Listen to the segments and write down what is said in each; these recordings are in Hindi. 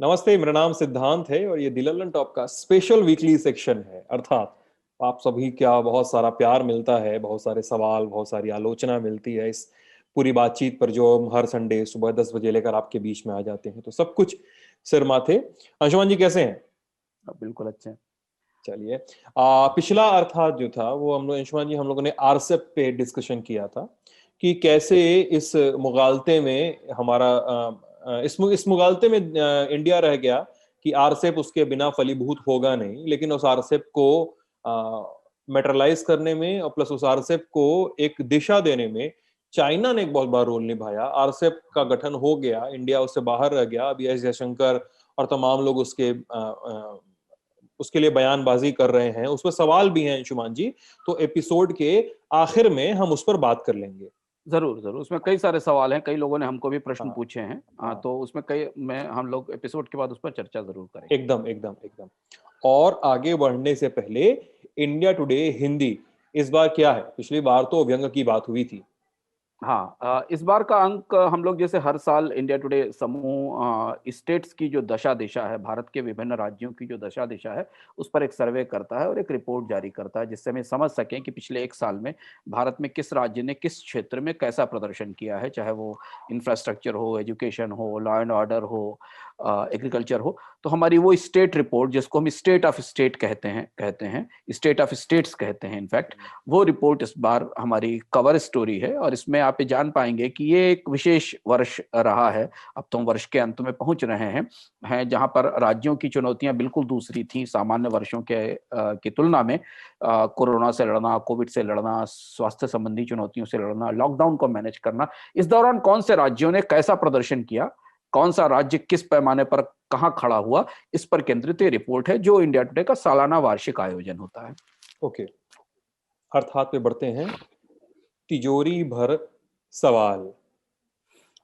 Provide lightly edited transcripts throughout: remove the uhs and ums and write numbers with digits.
नमस्ते, मेरा नाम सिद्धांत है और ये दिललन टॉप का स्पेशल वीकली सेक्शन है। अर्थात आप सभी क्या बहुत सारा प्यार मिलता है, बहुत सारे सवाल, बहुत सारी आलोचना मिलती है इस पूरी बातचीत पर जो हम हर संडे सुबह 10 बजे लेकर आपके बीच में आ जाते हैं। तो सब कुछ सिर माथे। अंशुमान जी कैसे हैं? बिल्कुल अच्छे हैं। चलिए, पिछला अर्थात जो था वो हम लोग अंशुमान जी हम लोगों ने आरसेप पे डिस्कशन किया था कि कैसे इस मुगालते में हमारा इस मुगालते में इंडिया रह गया कि आरसेप उसके बिना फलीभूत होगा नहीं, लेकिन उस आरसेप को मेटरलाइज करने में और प्लस उस आरसेप को एक दिशा देने में चाइना ने एक बहुत बड़ा रोल निभाया। आरसेप का गठन हो गया, इंडिया उससे बाहर रह गया। अभी एस जयशंकर और तमाम लोग उसके लिए बयानबाजी कर रहे हैं, उसमें सवाल भी हैं अंशुमान जी। तो एपिसोड के आखिर में हम उस पर बात कर लेंगे। जरूर जरूर, उसमें कई सारे सवाल हैं, कई लोगों ने हमको भी प्रश्न हाँ, पूछे हैं। हाँ, तो उसमें कई में हम लोग एपिसोड के बाद उस पर चर्चा जरूर करेंगे। एकदम एकदम एकदम। और आगे बढ़ने से पहले इंडिया टुडे हिंदी इस बार क्या है? पिछली बार तो व्यंग की बात हुई थी। हाँ, इस बार का अंक हम लोग जैसे हर साल इंडिया टुडे समूह स्टेट्स की जो दशा दिशा है, भारत के विभिन्न राज्यों की जो दशा दिशा है, उस पर एक सर्वे करता है और एक रिपोर्ट जारी करता है, जिससे हम समझ सकें कि पिछले एक साल में भारत में किस राज्य ने किस क्षेत्र में कैसा प्रदर्शन किया है, चाहे वो इंफ्रास्ट्रक्चर हो, एजुकेशन हो, लॉ एंड ऑर्डर हो, एग्रीकल्चर हो। तो हमारी वो स्टेट रिपोर्ट, जिसको हम स्टेट ऑफ स्टेट कहते हैं स्टेट ऑफ स्टेट्स कहते हैं इनफैक्ट, वो रिपोर्ट इस बार हमारी कवर स्टोरी है। और इसमें आप ये जान पाएंगे कि ये एक विशेष वर्ष रहा है। अब तो हम वर्ष के अंत में पहुंच रहे हैं जहां पर राज्यों की चुनौतियां बिल्कुल दूसरी थी सामान्य वर्षों की तुलना में। कोरोना से लड़ना, कोविड से लड़ना, स्वास्थ्य संबंधी चुनौतियों से लड़ना, लॉकडाउन को मैनेज करना, इस दौरान कौन से राज्यों ने कैसा प्रदर्शन किया, कौन सा राज्य किस पैमाने पर कहां खड़ा हुआ, इस पर केंद्रित ये रिपोर्ट है, जो इंडिया टुडे का सालाना वार्षिक आयोजन होता है। ओके, अर्थात पे बढ़ते हैं। तिजोरी भर सवाल।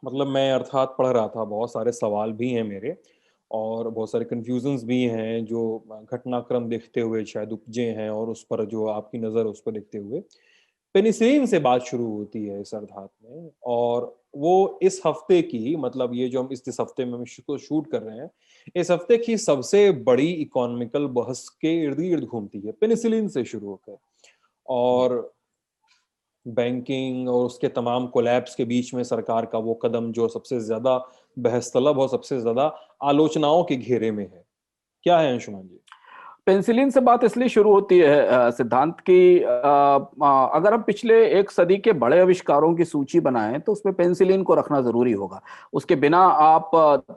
मतलब मैं अर्थात पढ़ रहा था, बहुत सारे सवाल भी हैं मेरे और बहुत सारे कंफ्यूजन्स भी हैं जो घटनाक्रम देखते हुए शायद उपजे हैं, और उस पर जो आपकी नज़र उस पर देखते हुए पेनिसिलिन से बात शुरू होती है इस अर्थात में। और वो इस हफ्ते की, मतलब ये जो हम इस हफ्ते में हम इसको शूट कर रहे हैं, इस हफ्ते की सबसे बड़ी इकोनॉमिकल बहस के इर्द गिर्द घूमती है, पेनिसिलिन से शुरू होकर। और बैंकिंग और उसके तमाम कोलैप्स के बीच में सरकार का वो कदम जो सबसे ज्यादा बहस तलब और सबसे ज्यादा आलोचनाओं के घेरे में है, क्या है अंशुमान जी? पेंसिलिन से बात इसलिए शुरू होती है सिद्धांत की, अगर हम पिछले एक सदी के बड़े आविष्कारों की सूची बनाएं तो उसमें पेंसिलिन को रखना जरूरी होगा। उसके बिना आप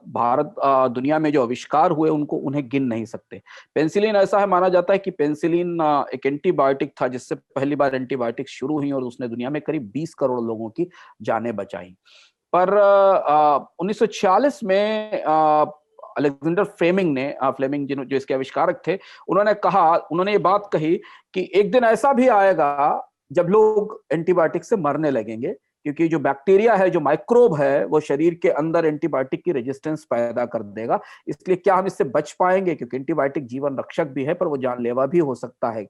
भारत दुनिया में जो आविष्कार हुए उन्हें गिन नहीं सकते। पेंसिलिन ऐसा है, माना जाता है कि पेंसिलिन एक एंटीबायोटिक था, जिससे पहली बार एंटीबायोटिक शुरू हुई और उसने दुनिया में करीब 20 करोड़ लोगों की जानें बचाई। पर 1946 में अलेक्जेंडर फ्लेमिंग जो इसके आविष्कारक थे, उन्होंने ये बात कही कि एक दिन ऐसा भी आएगा जब लोग एंटीबायोटिक से मरने लगेंगे, क्योंकि जो बैक्टीरिया है, जो माइक्रोब है, वो शरीर के अंदर एंटीबायोटिक की रेजिस्टेंस पैदा कर देगा। इसलिए क्या हम इससे बच पाएंगे, क्योंकि एंटीबायोटिक जीवन रक्षक भी है पर वो जानलेवा भी हो सकता है।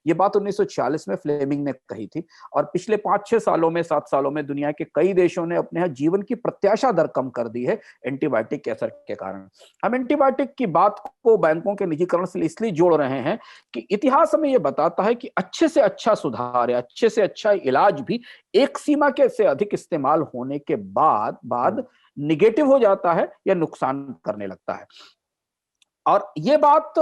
ये बात 1946 में फ्लेमिंग ने कही थी। और पिछले 5-6 सालों में, 7 सालों में दुनिया के कई देशों ने अपने यहाँ जीवन की प्रत्याशा दर कम कर दी है एंटीबायोटिक के असर के कारण। हम एंटीबायोटिक की बात को बैंकों के निजीकरण से इसलिए जोड़ रहे हैं कि इतिहास हमें यह बताता है कि अच्छे से अच्छा सुधार या अच्छे से अच्छा इलाज भी एक सीमा के से अधिक इस्तेमाल होने के बाद निगेटिव हो जाता है या नुकसान करने लगता है। और ये बात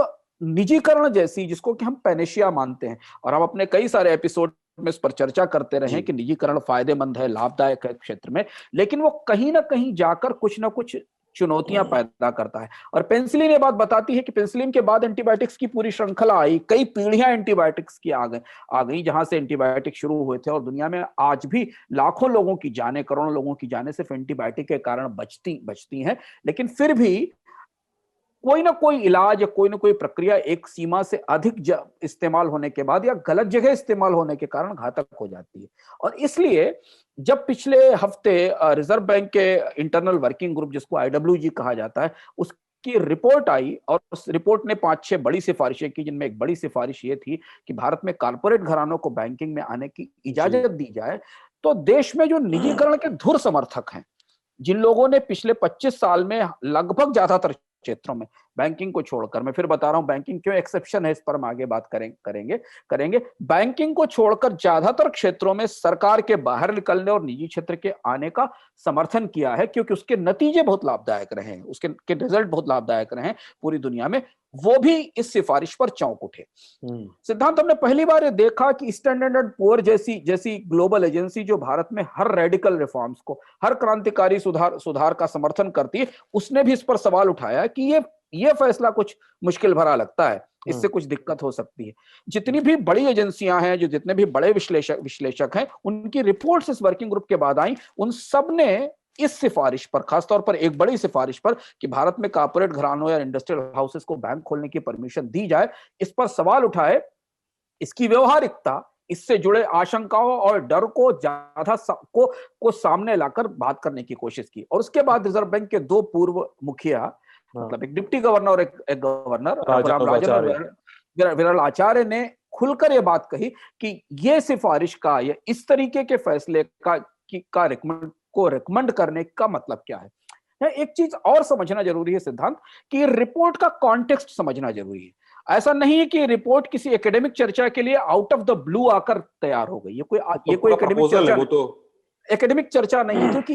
निजीकरण जैसी, जिसको कि हम पैनेशिया मानते हैं, और हम अपने कई सारे एपिसोड में इस पर चर्चा करते रहे कि निजीकरण फायदेमंद है, लाभदायक है क्षेत्र में, लेकिन वो कहीं ना कहीं जाकर कुछ ना कुछ चुनौतियां पैदा करता है। और पेंसिलिन ये बात बताती है कि पेंसिलिन के बाद एंटीबायोटिक्स की पूरी श्रृंखला आई, कई पीढ़ियां एंटीबायोटिक्स की आ गई जहां से एंटीबायोटिक शुरू हुए थे। और दुनिया में आज भी लाखों लोगों की जानें, करोड़ों लोगों की जानें सिर्फ एंटीबायोटिक के कारण बचती हैं। लेकिन फिर भी कोई ना कोई इलाज या कोई ना कोई प्रक्रिया एक सीमा से अधिक इस्तेमाल होने के बाद या गलत जगह इस्तेमाल होने के कारण घातक हो जाती है। और इसलिए जब पिछले हफ्ते रिजर्व बैंक के इंटरनल वर्किंग ग्रुप, जिसको IWG कहा जाता है, उसकी रिपोर्ट आई, और उस रिपोर्ट ने 5-6 बड़ी सिफारिशें की, जिनमें एक बड़ी सिफारिश ये थी कि भारत में कारपोरेट घरानों को बैंकिंग में आने की इजाजत दी जाए। तो देश में जो निजीकरण के धुर समर्थक हैं, जिन लोगों ने पिछले 25 साल में लगभग ज्यादातर क्षेत्रों में, बैंकिंग को छोड़कर, मैं फिर बता रहा हूं बैंकिंग क्यों एक्सेप्शन है, इस पर हम आगे बात करेंगे। बैंकिंग को छोड़कर ज्यादातर क्षेत्रों में सरकार के बाहर निकलने और निजी क्षेत्र के आने का समर्थन किया है, क्योंकि उसके नतीजे बहुत लाभदायक रहे हैं, उसके रिजल्ट बहुत लाभदायक रहे हैं पूरी दुनिया में। वो भी इस सिफारिश पर चौंक उठे। सिद्धांत, हमने पहली बार ये देखा कि स्टैंडर्ड एंड पुअर जैसी ग्लोबल एजेंसी जो भारत में हर रेडिकल रिफॉर्म्स को, हर क्रांतिकारी सुधार का समर्थन करती है, उसने भी इस पर सवाल उठाया कि ये फैसला कुछ मुश्किल भरा लगता है, इससे कुछ दिक्कत हो सकती है। जितनी भी बड़ी एजेंसियां हैं, जो जितने भी बड़े विश्लेषक हैं, उनकी रिपोर्ट्स इस वर्किंग ग्रुप के बाद आई, उन सब ने इस सिफारिश पर, खासतौर पर एक बड़ी सिफारिश पर कि भारत में कॉर्पोरेट घरानों या इंडस्ट्रियल हाउसेस को बैंक खोलने की परमिशन दी जाए, इस पर सवाल उठाए। इसकी व्यवहारिकता, इससे जुड़े आशंकाओं और डर को ज्यादा को सामने लाकर बात करने की कोशिश की। और उसके बाद रिजर्व बैंक के दो पूर्व मुखिया, मतलब एक डिप्टी गवर्नर और एक गवर्नर, राजन और विरल आचार्य, ने खुलकर यह बात कही कि यह सिफारिश का, या इस तरीके के फैसले का रिकमेंड करने का मतलब क्या है। एक चीज और समझना जरूरी है सिद्धांत, कि रिपोर्ट का कॉन्टेक्स्ट समझना जरूरी है। ऐसा नहीं है कि रिपोर्ट किसी एकेडमिक चर्चा के लिए आउट ऑफ द ब्लू आकर तैयार हो गई। ये कोई एकेडमिक चर्चा नहीं है, क्योंकि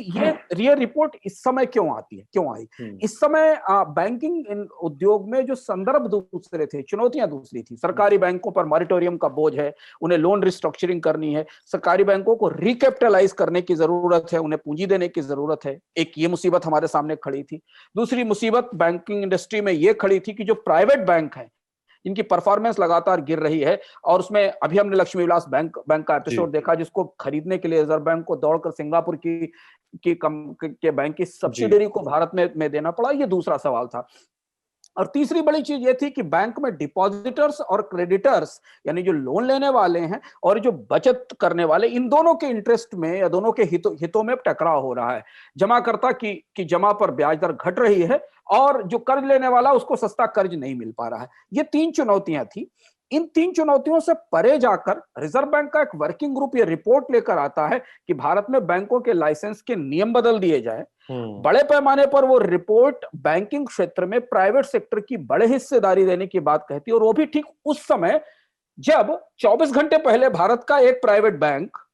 ये रिपोर्ट इस समय क्यों आती है, क्यों आई इस समय? बैंकिंग उद्योग में जो संदर्भ दूसरे थे, चुनौतियां दूसरी थी। सरकारी बैंकों पर मॉरिटोरियम का बोझ है, उन्हें लोन रिस्ट्रक्चरिंग करनी है, सरकारी बैंकों को रिकैपिटलाइज करने की जरूरत है, उन्हें पूंजी देने की जरूरत है। एक ये मुसीबत हमारे सामने खड़ी थी। दूसरी मुसीबत बैंकिंग इंडस्ट्री में यह खड़ी थी कि जो प्राइवेट बैंक है, इनकी परफॉर्मेंस लगातार गिर रही है। और उसमें अभी हमने लक्ष्मी विलास बैंक का एपिसोड देखा, जिसको खरीदने के लिए रिजर्व बैंक को दौड़कर सिंगापुर के बैंक की सब्सिडरी को भारत में देना पड़ा। ये दूसरा सवाल था। और तीसरी बड़ी चीज ये थी कि बैंक में डिपॉजिटर्स और क्रेडिटर्स, यानी जो लोन लेने वाले हैं और जो बचत करने वाले, इन दोनों के इंटरेस्ट में या दोनों के हितों में टकराव हो रहा है। जमाकर्ता की जमा पर ब्याज दर घट रही है और जो कर्ज लेने वाला उसको सस्ता कर्ज नहीं मिल पा रहा है। ये तीन चुनौतियां थी। इन तीन चुनौतियों से परे जाकर रिजर्व बैंक का एक वर्किंग ग्रुप ये रिपोर्ट लेकर आता है कि भारत में बैंकों के लाइसेंस के नियम बदल दिए जाए। बड़े पैमाने पर वो रिपोर्ट बैंकिंग क्षेत्र में प्राइवेट सेक्टर की बड़े हिस्सेदारी देने की बात कहती है, और वो भी ठीक उस समय जब 24 घंटे पहले भारत का एक प्राइवेट बैंक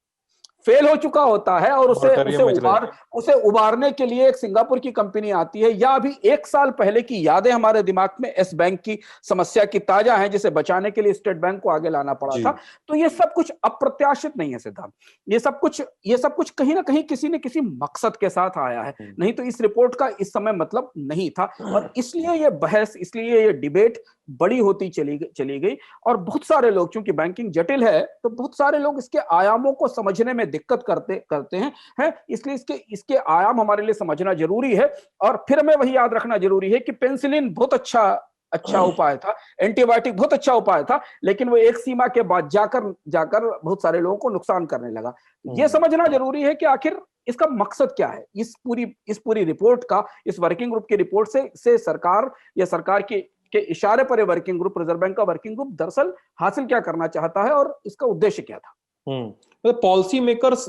फेल हो चुका होता है और उसे उबारने के लिए एक सिंगापुर की कंपनी आती है। या अभी एक साल पहले की यादें हमारे दिमाग में एस बैंक की समस्या की ताजा हैं, जिसे बचाने के लिए स्टेट बैंक को आगे लाना पड़ा था। तो ये सब कुछ अप्रत्याशित नहीं है सिद्धांत, ये सब कुछ कहीं ना कहीं किसी न किसी मकसद के साथ आया है, नहीं तो इस रिपोर्ट का इस समय मतलब नहीं था। और इसलिए ये बहस, इसलिए ये डिबेट बड़ी होती चली गई। और बहुत सारे लोग, चूंकि बैंकिंग जटिल है, तो बहुत सारे लोग इसके आयामों को समझने में दिक्कत करते हैं। इसलिए इसके आयाम हमारे लिए समझना जरूरी है। और फिर हमें वही याद रखना जरूरी है कि पेनिसिलिन बहुत अच्छा उपाय था, एंटीबायोटिक बहुत अच्छा उपाय था, लेकिन वो एक सीमा के बाद जाकर बहुत सारे लोगों को नुकसान करने लगा। ये समझना जरूरी है कि आखिर इसका मकसद क्या है। इस पूरी रिपोर्ट का, इस वर्किंग ग्रुप की रिपोर्ट से सरकार या सरकार के इशारे पर वर्किंग ग्रुप, रिजर्व बैंक का वर्किंग ग्रुप दरअसल हासिल क्या करना चाहता है और इसका उद्देश्य क्या था। मतलब पॉलिसी मेकर्स,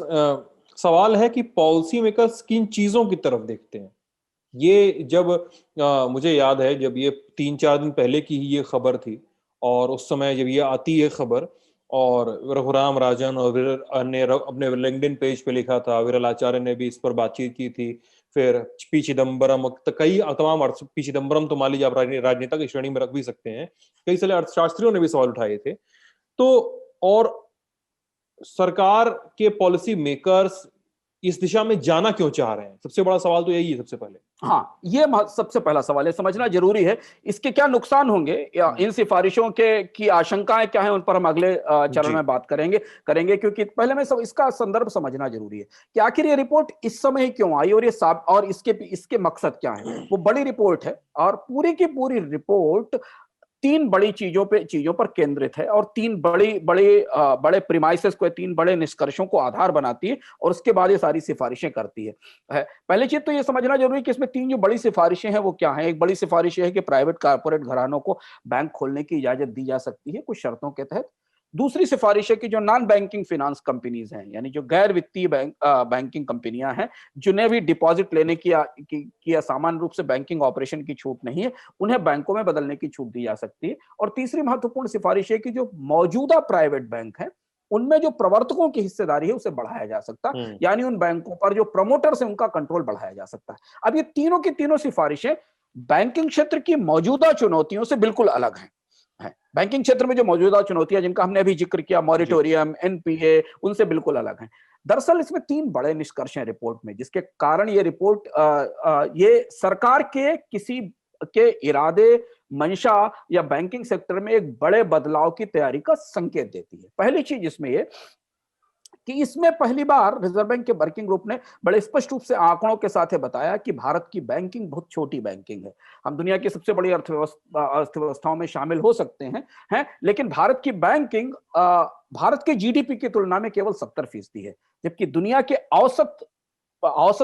सवाल है कि पॉलिसी मेकर्स किन चीजों की तरफ देखते हैं। ये जब मुझे याद है, जब ये 3-4 दिन पहले की ही ये खबर थी, और उस समय जब ये आती है खबर, और रघुराम राजन और ने अपने लिंक्डइन पेज पे लिखा था, विरल आचार्य ने भी इस पर बातचीत की थी, फिर पी चिदम्बरम, कई तमाम पी चिदम्बरम तो मान लीजिए आप राजनेता की श्रेणी में रख भी सकते हैं, कई सारे अर्थशास्त्रियों ने भी सवाल उठाए थे। तो और सरकार के पॉलिसी मेकर्स इस दिशा में जाना क्यों चाह रहे हैं, सबसे बड़ा सवाल तो यही है सबसे पहले। हाँ, ये सबसे पहला सवाल है, समझना जरूरी है इसके क्या नुकसान होंगे या इन सिफारिशों की आशंकाएं क्या हैं, उन पर हम अगले चरण में बात करेंगे, क्योंकि पहले में इसका संदर्भ समझना जरूरी है कि आखिर ये रिपोर्ट इस समय ही क्यों आई और इसके मकसद क्या है। वो बड़ी रिपोर्ट है और पूरी की पूरी रिपोर्ट तीन बड़ी चीजों पर केंद्रित है, और तीन बड़े प्रीमाइसेस को, तीन बड़े निष्कर्षों को आधार बनाती है, और उसके बाद ये सारी सिफारिशें करती है। पहली चीज तो ये समझना जरूरी है कि इसमें तीन जो बड़ी सिफारिशें हैं वो क्या हैं। एक बड़ी सिफारिश है कि प्राइवेट कारपोरेट घरानों को बैंक खोलने की इजाजत दी जा सकती है कुछ शर्तों के तहत। दूसरी सिफारिश है कि जो नॉन बैंकिंग फाइनेंस कंपनीज हैं, यानी जो गैर वित्तीय बैंकिंग कंपनियां हैं, जिन्हें भी डिपॉजिट लेने की सामान्य रूप से बैंकिंग ऑपरेशन की छूट नहीं है, उन्हें बैंकों में बदलने की छूट दी जा सकती है। और तीसरी महत्वपूर्ण सिफारिश है कि जो मौजूदा प्राइवेट बैंक है, उनमें जो प्रवर्तकों की हिस्सेदारी है उसे बढ़ाया जा सकता है, यानी उन बैंकों पर जो प्रमोटर्स है उनका कंट्रोल बढ़ाया जा सकता है। अब ये तीनों की तीनों सिफारिशें बैंकिंग क्षेत्र की मौजूदा चुनौतियों से बिल्कुल अलग हैं। बैंकिंग क्षेत्र में जो मौजूदा चुनौतियां जिनका हमने अभी जिक्र किया, मॉरिटोरियम, एनपीए, उनसे बिल्कुल अलग हैं। दरअसल इसमें 3 बड़े निष्कर्ष हैं रिपोर्ट में, जिसके कारण ये रिपोर्ट ये सरकार के किसी के इरादे, मंशा या बैंकिंग सेक्टर में एक बड़े बदलाव की तैयारी का संकेत देती है। पहली चीज इसमें ये कि इसमें पहली बार रिजर्व बैंक के वर्किंग ग्रुप ने बड़े स्पष्ट रूप से आंकड़ों के साथ बताया कि भारत की बैंकिंग बहुत छोटी बैंकिंग है। हम दुनिया की सबसे बड़ी अर्थव्यवस्थाओं में शामिल हो सकते हैं, लेकिन भारत की बैंकिंग भारत के जीडीपी की तुलना में केवल 70% है, जबकि दुनिया के औसत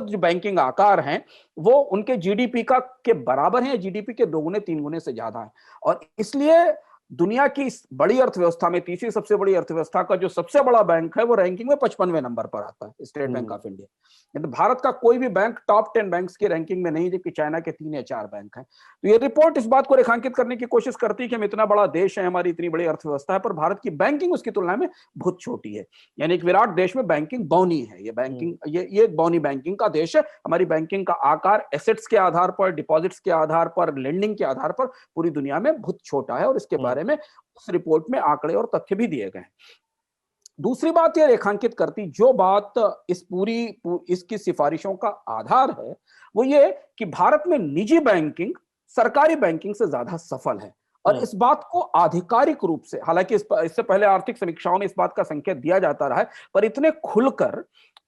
जो बैंकिंग आकार हैं वो उनके जीडीपी का के बराबर हैं, जीडीपी के 2 गुने 3 गुने से ज्यादा है। और इसलिए दुनिया की इस बड़ी अर्थव्यवस्था में, तीसरी सबसे बड़ी अर्थव्यवस्था का जो सबसे बड़ा बैंक है वो रैंकिंग में 55वें नंबर पर आता है, स्टेट बैंक ऑफ इंडिया। तो भारत का कोई भी बैंक टॉप 10 बैंक्स की रैंकिंग में नहीं, जबकि चाइना के 3 या 4 बैंक हैं। तो ये रिपोर्ट इस बात को रेखांकित करने की कोशिश करती है कि हम इतना बड़ा देश है, हमारी इतनी बड़ी अर्थव्यवस्था है, पर भारत की बैंकिंग उसकी तुलना में बहुत छोटी है। यानी एक विराट देश में बैंकिंग बौनी है। ये बैंकिंग ये एक बौनी बैंकिंग का देश है। हमारी बैंकिंग का आकार एसेट्स के आधार पर, डिपॉजिट्स के आधार पर, लेंडिंग के आधार पर पूरी दुनिया में बहुत छोटा है, और इसके बारे में उस रिपोर्ट में आंकड़े और तथ्य भी दिए गए हैं। दूसरी बात यह रेखांकित करती, जो बात इसकी सिफारिशों का आधार है, वो ये कि भारत में निजी बैंकिंग सरकारी बैंकिंग से ज्यादा सफल है। और इस बात को आधिकारिक रूप से, हालांकि इससे पहले आर्थिक समीक्षाओं में इस बात का संकेत दिया जाता रहा है, पर इतने खुलकर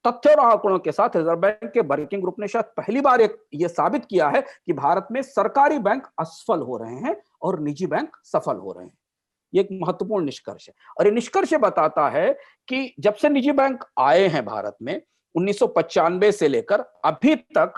तथ्य और आंकड़ों के साथ रिजर्व बैंक के वर्किंग ग्रुप ने शायद पहली बार यह साबित किया है कि भारत में सरकारी बैंक असफल हो रहे हैं और निजी बैंक सफल हो रहे हैं। ये एक महत्वपूर्ण निष्कर्ष है, और ये निष्कर्ष बताता है कि जब से निजी बैंक आए हैं भारत में 1995 से लेकर अभी तक,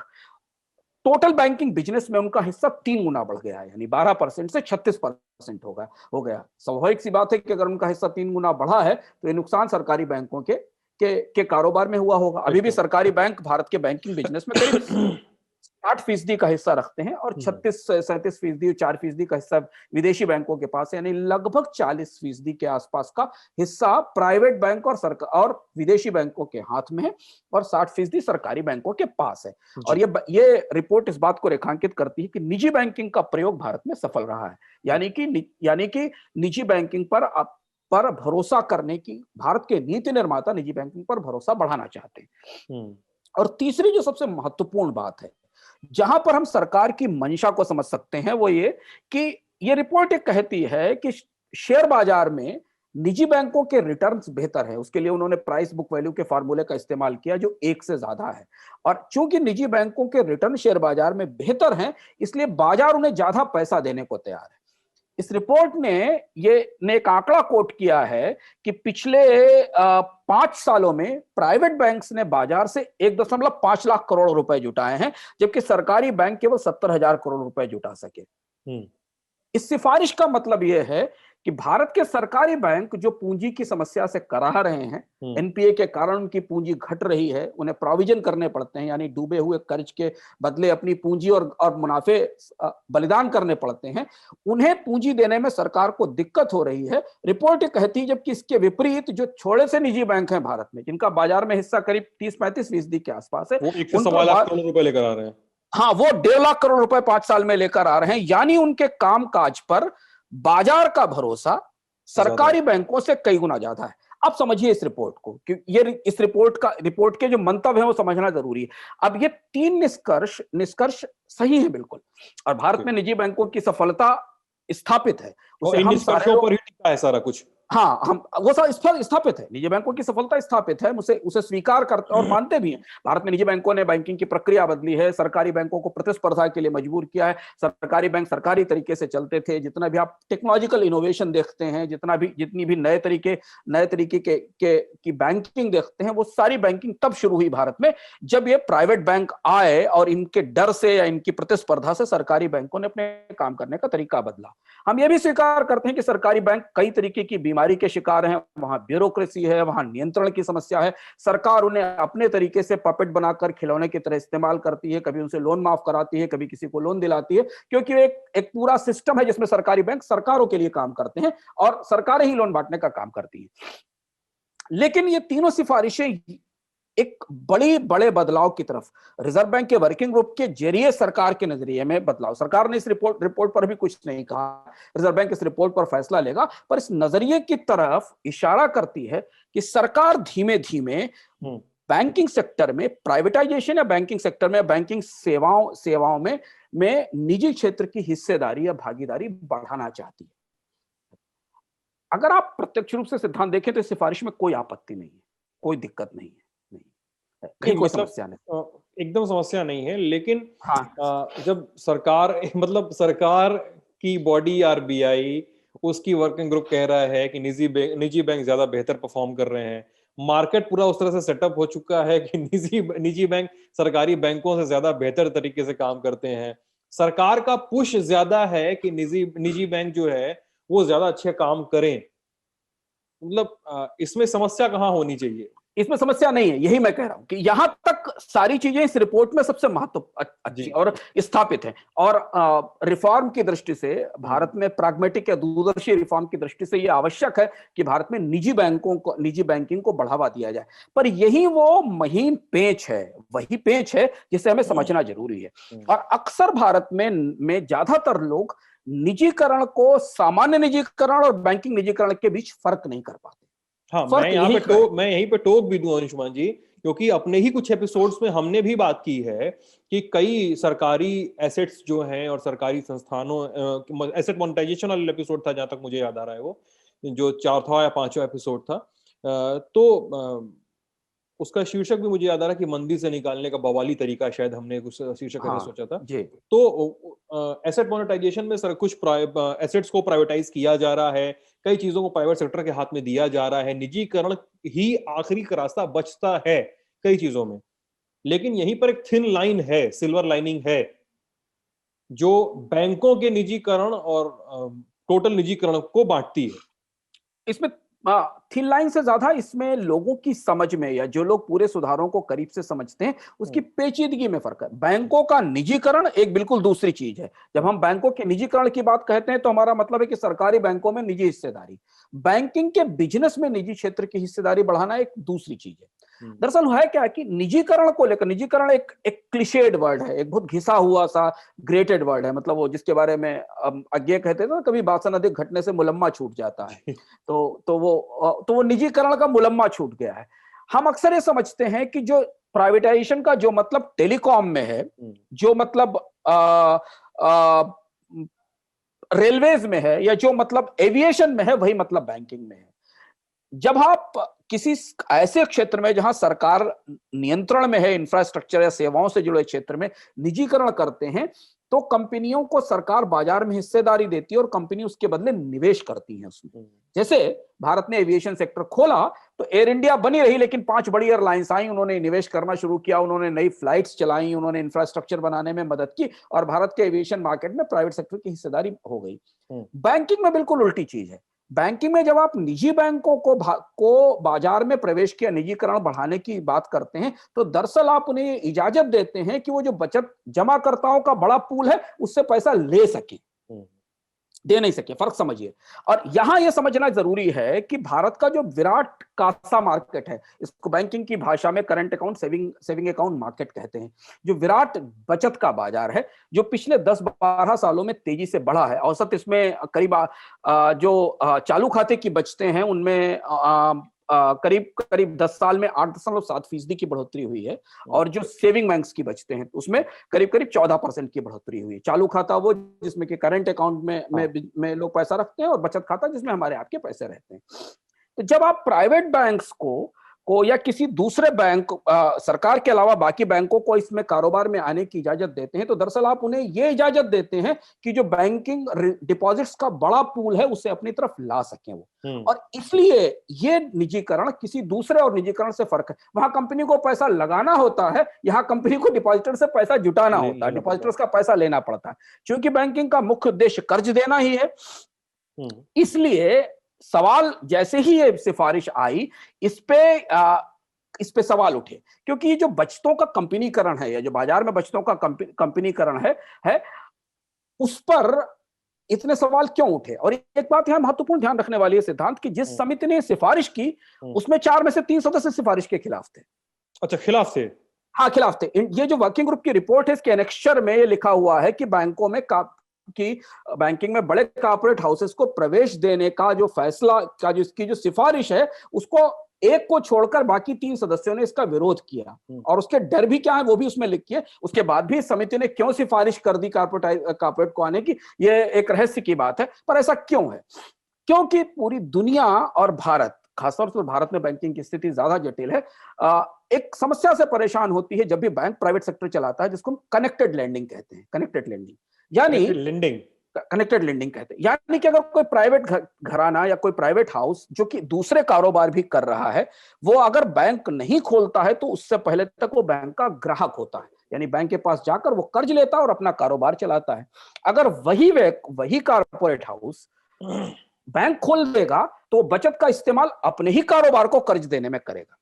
टोटल बैंकिंग बिजनेस में उनका हिस्सा 3 गुना बढ़ गया है, यानी 12% से 36% हो गया। स्वाभाविक सी बात है कि अगर उनका हिस्सा 3 गुना बढ़ा है तो ये नुकसान सरकारी बैंकों के कारोबार में हुआ होगा। अभी भी सरकारी बैंक भारत के बैंकिंग बिजनेस में करीब 60% का हिस्सा रखते हैं, और 36-37%, 4% का हिस्सा विदेशी बैंकों के पास है, यानी लगभग 40% के आसपास का हिस्सा प्राइवेट बैंक और विदेशी बैंकों के हाथ में है, और 60% सरकारी बैंकों के पास है। और ये रिपोर्ट इस बात को रेखांकित करती है कि निजी बैंकिंग का प्रयोग भारत में सफल रहा है, यानी कि निजी बैंकिंग पर भरोसा करने की भारत के नीति निर्माता निजी बैंकिंग पर भरोसा बढ़ाना चाहते हैं। और तीसरी जो सबसे महत्वपूर्ण बात है, जहां पर हम सरकार की मंशा को समझ सकते हैं, वो ये कि ये रिपोर्ट एक कहती है कि शेयर बाजार में निजी बैंकों के रिटर्न्स बेहतर है। उसके लिए उन्होंने प्राइस बुक वैल्यू के फार्मूले का इस्तेमाल किया जो 1 से ज्यादा है, और चूंकि निजी बैंकों के रिटर्न शेयर बाजार में बेहतर हैं, इसलिए बाजार उन्हें ज्यादा पैसा देने को तैयार है। इस रिपोर्ट ने एक आंकड़ा कोट किया है कि पिछले 5 सालों में प्राइवेट बैंक्स ने बाजार से 1.5 लाख करोड़ रुपए जुटाए हैं, जबकि सरकारी बैंक केवल 70,000 करोड़ रुपए जुटा सके। इस सिफारिश का मतलब यह है कि भारत के सरकारी बैंक जो पूंजी की समस्या से कराह रहे हैं, एनपीए के कारण उनकी पूंजी घट रही है, उन्हें प्रोविजन करने पड़ते हैं, यानी डूबे हुए कर्ज के बदले अपनी पूंजी और मुनाफे बलिदान करने पड़ते हैं, उन्हें पूंजी देने में सरकार को दिक्कत हो रही है। रिपोर्ट ये कहती है, जबकि इसके विपरीत जो छोटे से निजी बैंक हैं भारत में, जिनका बाजार में हिस्सा करीब 30-35% के आसपास है, वो 1.25 लाख करोड़ रुपए लेकर आ रहे हैं। हाँ, वो 1.5 लाख करोड़ रुपए 5 साल में लेकर आ रहे हैं, यानी उनके कामकाज पर बाजार का भरोसा सरकारी बैंकों से कई गुना ज्यादा है। अब समझिए इस रिपोर्ट को, कि इस रिपोर्ट के जो मंतव्य हैं वो समझना जरूरी है। अब ये 3 निष्कर्ष सही है बिल्कुल, और भारत में निजी बैंकों की सफलता स्थापित है। उसे हम निष्कर्षों पर ही टिका है सारा कुछ। हाँ, हम वो सब स्थापित है, निजी बैंकों की सफलता स्थापित है, उसे स्वीकार करते और मानते भी हैं। भारत में निजी बैंकों ने बैंकिंग की प्रक्रिया बदली है, सरकारी बैंकों को प्रतिस्पर्धा के लिए मजबूर किया है। सरकारी बैंक सरकारी तरीके से चलते थे। जितना भी आप टेक्नोलॉजिकल इनोवेशन देखते हैं, जितनी भी नए तरीके की बैंकिंग देखते हैं, वो सारी बैंकिंग तब शुरू हुई भारत में जब ये प्राइवेट बैंक आए, और इनके डर से या इनकी प्रतिस्पर्धा से सरकारी बैंकों ने अपने काम करने का तरीका बदला। हम ये भी स्वीकार करते हैं कि सरकारी बैंक कई तरीके की बीमारी के शिकार हैं, वहां ब्यूरोक्रेसी है, वहां नियंत्रण की समस्या है। सरकार उन्हें अपने तरीके से पपेट बनाकर खिलौने की तरह इस्तेमाल करती है, कभी उनसे लोन माफ कराती है, कभी किसी को लोन दिलाती है, क्योंकि एक पूरा सिस्टम है जिसमें सरकारी बैंक सरकारों के लिए काम करते हैं और सरकारें ही लोन बांटने का काम करती हैं। लेकिन ये तीनों सिफारिशें एक बड़े बदलाव की तरफ, रिजर्व बैंक के वर्किंग ग्रुप के जरिए सरकार के नजरिए में बदलाव, सरकार ने इस रिपोर्ट पर भी कुछ नहीं कहा, रिजर्व बैंक इस रिपोर्ट पर फैसला लेगा, पर इस नजरिए की तरफ इशारा करती है कि सरकार धीमे धीमे बैंकिंग सेक्टर में प्राइवेटाइजेशन या बैंकिंग सेक्टर में बैंकिंग सेवाओं में निजी क्षेत्र की हिस्सेदारी या भागीदारी बढ़ाना चाहती है। अगर आप प्रत्यक्ष रूप से सिद्धांत देखें तो इस सिफारिश में कोई आपत्ति नहीं है, कोई दिक्कत नहीं है, नहीं, कोई समस्या नहीं, एकदम समस्या नहीं है। लेकिन हाँ, जब सरकार मतलब सरकार की बॉडी आरबीआई, उसकी वर्किंग ग्रुप कह रहा है कि निजी बैंक ज्यादा बेहतर परफॉर्म कर रहे हैं, मार्केट पूरा उस तरह से सेटअप हो चुका है कि निजी बैंक सरकारी बैंकों से ज्यादा बेहतर तरीके से काम करते हैं, सरकार का पुश ज्यादा है कि निजी बैंक जो है वो ज्यादा अच्छे काम करें, मतलब इसमें समस्या कहाँ होनी चाहिए? इसमें समस्या नहीं है, यही मैं कह रहा हूं कि यहां तक सारी चीजें इस रिपोर्ट में सबसे अच्छी और स्थापित हैं। और रिफॉर्म की दृष्टि से भारत में प्राग्मेटिक या दूरदर्शी रिफॉर्म की दृष्टि से यह आवश्यक है कि भारत में निजी बैंकिंग को बढ़ावा दिया जाए, पर यही वो महीन पेंच है, वही पेंच है जिसे हमें समझना जरूरी है। और अक्सर भारत में ज्यादातर लोग निजीकरण को सामान्य निजीकरण और बैंकिंग निजीकरण के बीच फर्क नहीं कर पाते। हाँ, मैं यहीं पे टोक भी दूं अंशुमान जी, क्योंकि अपने ही कुछ एपिसोड्स में हमने भी बात की है कि कई सरकारी एसेट्स जो हैं और सरकारी संस्थानों, एसेट मोनेटाइजेशन वाला एपिसोड था जहां तक मुझे याद आ रहा है, वो जो 4वां या 5वां एपिसोड था, तो उसका शीर्षक भी मुझे याद आ रहा है कि मंदी से निकालने का बवाली तरीका, शायद हमने कुछ शीर्षक ऐसे सोचा था। तो एसेट मोनेटाइजेशन में सर कुछ एसेट्स को प्राइवेटाइज किया जा रहा है, कई चीजों को प्राइवेट सेक्टर के हाथ में दिया जा रहा है, निजीकरण ही आखिरी का रास्ता बचता है कई चीजों में। लेकिन यहीं पर एक थिन लाइन है, सिल्वर लाइनिंग है, जो बैंकों के निजीकरण और टोटल निजीकरण को बांटती है। इसमें थिन लाइन से ज्यादा इसमें लोगों की समझ में, या जो लोग पूरे सुधारों को करीब से समझते हैं, उसकी पेचीदगी में फर्क है। बैंकों का निजीकरण एक बिल्कुल दूसरी चीज है। जब हम बैंकों के निजीकरण की बात कहते हैं तो हमारा मतलब है कि सरकारी बैंकों में निजी हिस्सेदारी, बैंकिंग के बिजनेस में निजी क्षेत्र की हिस्सेदारी बढ़ाना एक दूसरी चीज है। दरअसल है क्या कि निजीकरण को लेकर, निजीकरण एक क्लिशेड वर्ड है, एक बहुत घिसा हुआ सा ग्रेटेड वर्ड है, मतलब वो जिसके बारे में अज्ञे कहते थे ना, कभी वासन अधिक घटने से मुलम्मा छूट जाता है, तो वो निजीकरण का मुलम्मा छूट गया है। हम अक्सर ये समझते हैं कि जो प्राइवेटाइजेशन का जो मतलब टेलीकॉम में है, जो मतलब रेलवेज में है, या जो मतलब एविएशन में है, वही मतलब बैंकिंग में है। जब आप किसी ऐसे क्षेत्र में जहां सरकार नियंत्रण में है, इंफ्रास्ट्रक्चर या सेवाओं से जुड़े क्षेत्र में निजीकरण करते हैं, तो कंपनियों को सरकार बाजार में हिस्सेदारी देती है और कंपनी उसके बदले निवेश करती है उसमें। जैसे भारत ने एविएशन सेक्टर खोला तो एयर इंडिया बनी रही, लेकिन 5 बड़ी एयरलाइंस आई, उन्होंने निवेश करना शुरू किया, उन्होंने नई फ्लाइट्स चलाई, उन्होंने इंफ्रास्ट्रक्चर बनाने में मदद की, और भारत के एविएशन मार्केट में प्राइवेट सेक्टर की हिस्सेदारी हो गई। बैंकिंग में बिल्कुल उल्टी चीज है। बैंकिंग में जब आप निजी बैंकों को बाजार में प्रवेश किया, निजीकरण बढ़ाने की बात करते हैं, तो दरअसल आप उन्हें इजाजत देते हैं कि वो जो बचत जमाकर्ताओं का बड़ा पूल है उससे पैसा ले सके, दे नहीं सके। फर्क समझिए। और यहां यह समझना जरूरी है कि भारत का जो विराट कासा मार्केट है, इसको बैंकिंग की भाषा में current account, saving account market कहते हैं, जो विराट बचत का बाजार है, जो पिछले 10-12 सालों में तेजी से बढ़ा है। औसत इसमें करीब जो चालू खाते की बचतें हैं उनमें करीब 10 साल में 8.7% की बढ़ोतरी हुई है, और जो सेविंग बैंक्स की बचते हैं उसमें करीब 14% की बढ़ोतरी हुई है। चालू खाता वो जिसमें कि करंट अकाउंट में लोग पैसा रखते हैं, और बचत खाता जिसमें हमारे आपके पैसे रहते हैं। तो जब आप प्राइवेट बैंक्स को या किसी दूसरे बैंक, सरकार के अलावा बाकी बैंकों को इसमें कारोबार में आने की इजाजत देते हैं, तो दरअसल आप उन्हें यह इजाजत देते हैं कि जो बैंकिंग डिपॉजिट्स का बड़ा पूल है उसे अपनी तरफ ला सकें वो। और इसलिए ये निजीकरण किसी दूसरे और निजीकरण से फर्क है। वहां कंपनी को पैसा लगाना होता है, यहां कंपनी को डिपॉजिटर से पैसा जुटाना होता है, डिपॉजिटर्स का पैसा लेना पड़ता है। क्योंकि बैंकिंग का मुख्य उद्देश्य कर्ज देना ही है, इसलिए सवाल जैसे ही ये सिफारिश आई, इस पे इस पे सवाल उठे, क्योंकि ये जो बचतों का कंपनीकरण है, या जो बाजार में बचतों का कंपनीकरण है उस पर इतने सवाल क्यों उठे। और एक बात यहां महत्वपूर्ण ध्यान रखने वाली है सिद्धांत, कि जिस समिति ने सिफारिश की उसमें 4 में से 3 सदस्य सिफारिश के खिलाफ थे। अच्छा, खिलाफ थे? हाँ, खिलाफ थे। ये जो वर्किंग ग्रुप की रिपोर्ट है, इसके एनेक्सचर में ये लिखा हुआ है कि बैंकों में बैंकिंग में बड़े कॉर्पोरेट हाउसेस को प्रवेश देने का जो फैसला का जो इसकी जो सिफारिश है, उसको एक को छोड़कर बाकी 3 सदस्यों ने इसका विरोध किया। और उसके डर भी क्या है वो भी उसमें लिखी है। उसके बाद भी समिति ने क्यों सिफारिश कर दी कॉर्पोरेट को आने की, ये एक रहस्य की बात है। पर ऐसा क्यों है? क्योंकि पूरी दुनिया और भारत, खासतौर पर भारत में बैंकिंग की स्थिति ज्यादा जटिल है। एक समस्या से परेशान होती है जब भी बैंक प्राइवेट सेक्टर चलाता है, जिसको हम कनेक्टेड लेंडिंग कहते हैं। कनेक्टेड लेंडिंग यानी कनेक्टेड लेंडिंग कहते हैं, यानी कि अगर कोई प्राइवेट घराना या कोई प्राइवेट हाउस जो कि दूसरे कारोबार भी कर रहा है, वो अगर बैंक नहीं खोलता है तो उससे पहले तक वो बैंक का ग्राहक होता है, यानी बैंक के पास जाकर वो कर्ज लेता है और अपना कारोबार चलाता है। अगर वही कारपोरेट हाउस बैंक खोल देगा तो बचत का इस्तेमाल अपने ही कारोबार को कर्ज देने में करेगा।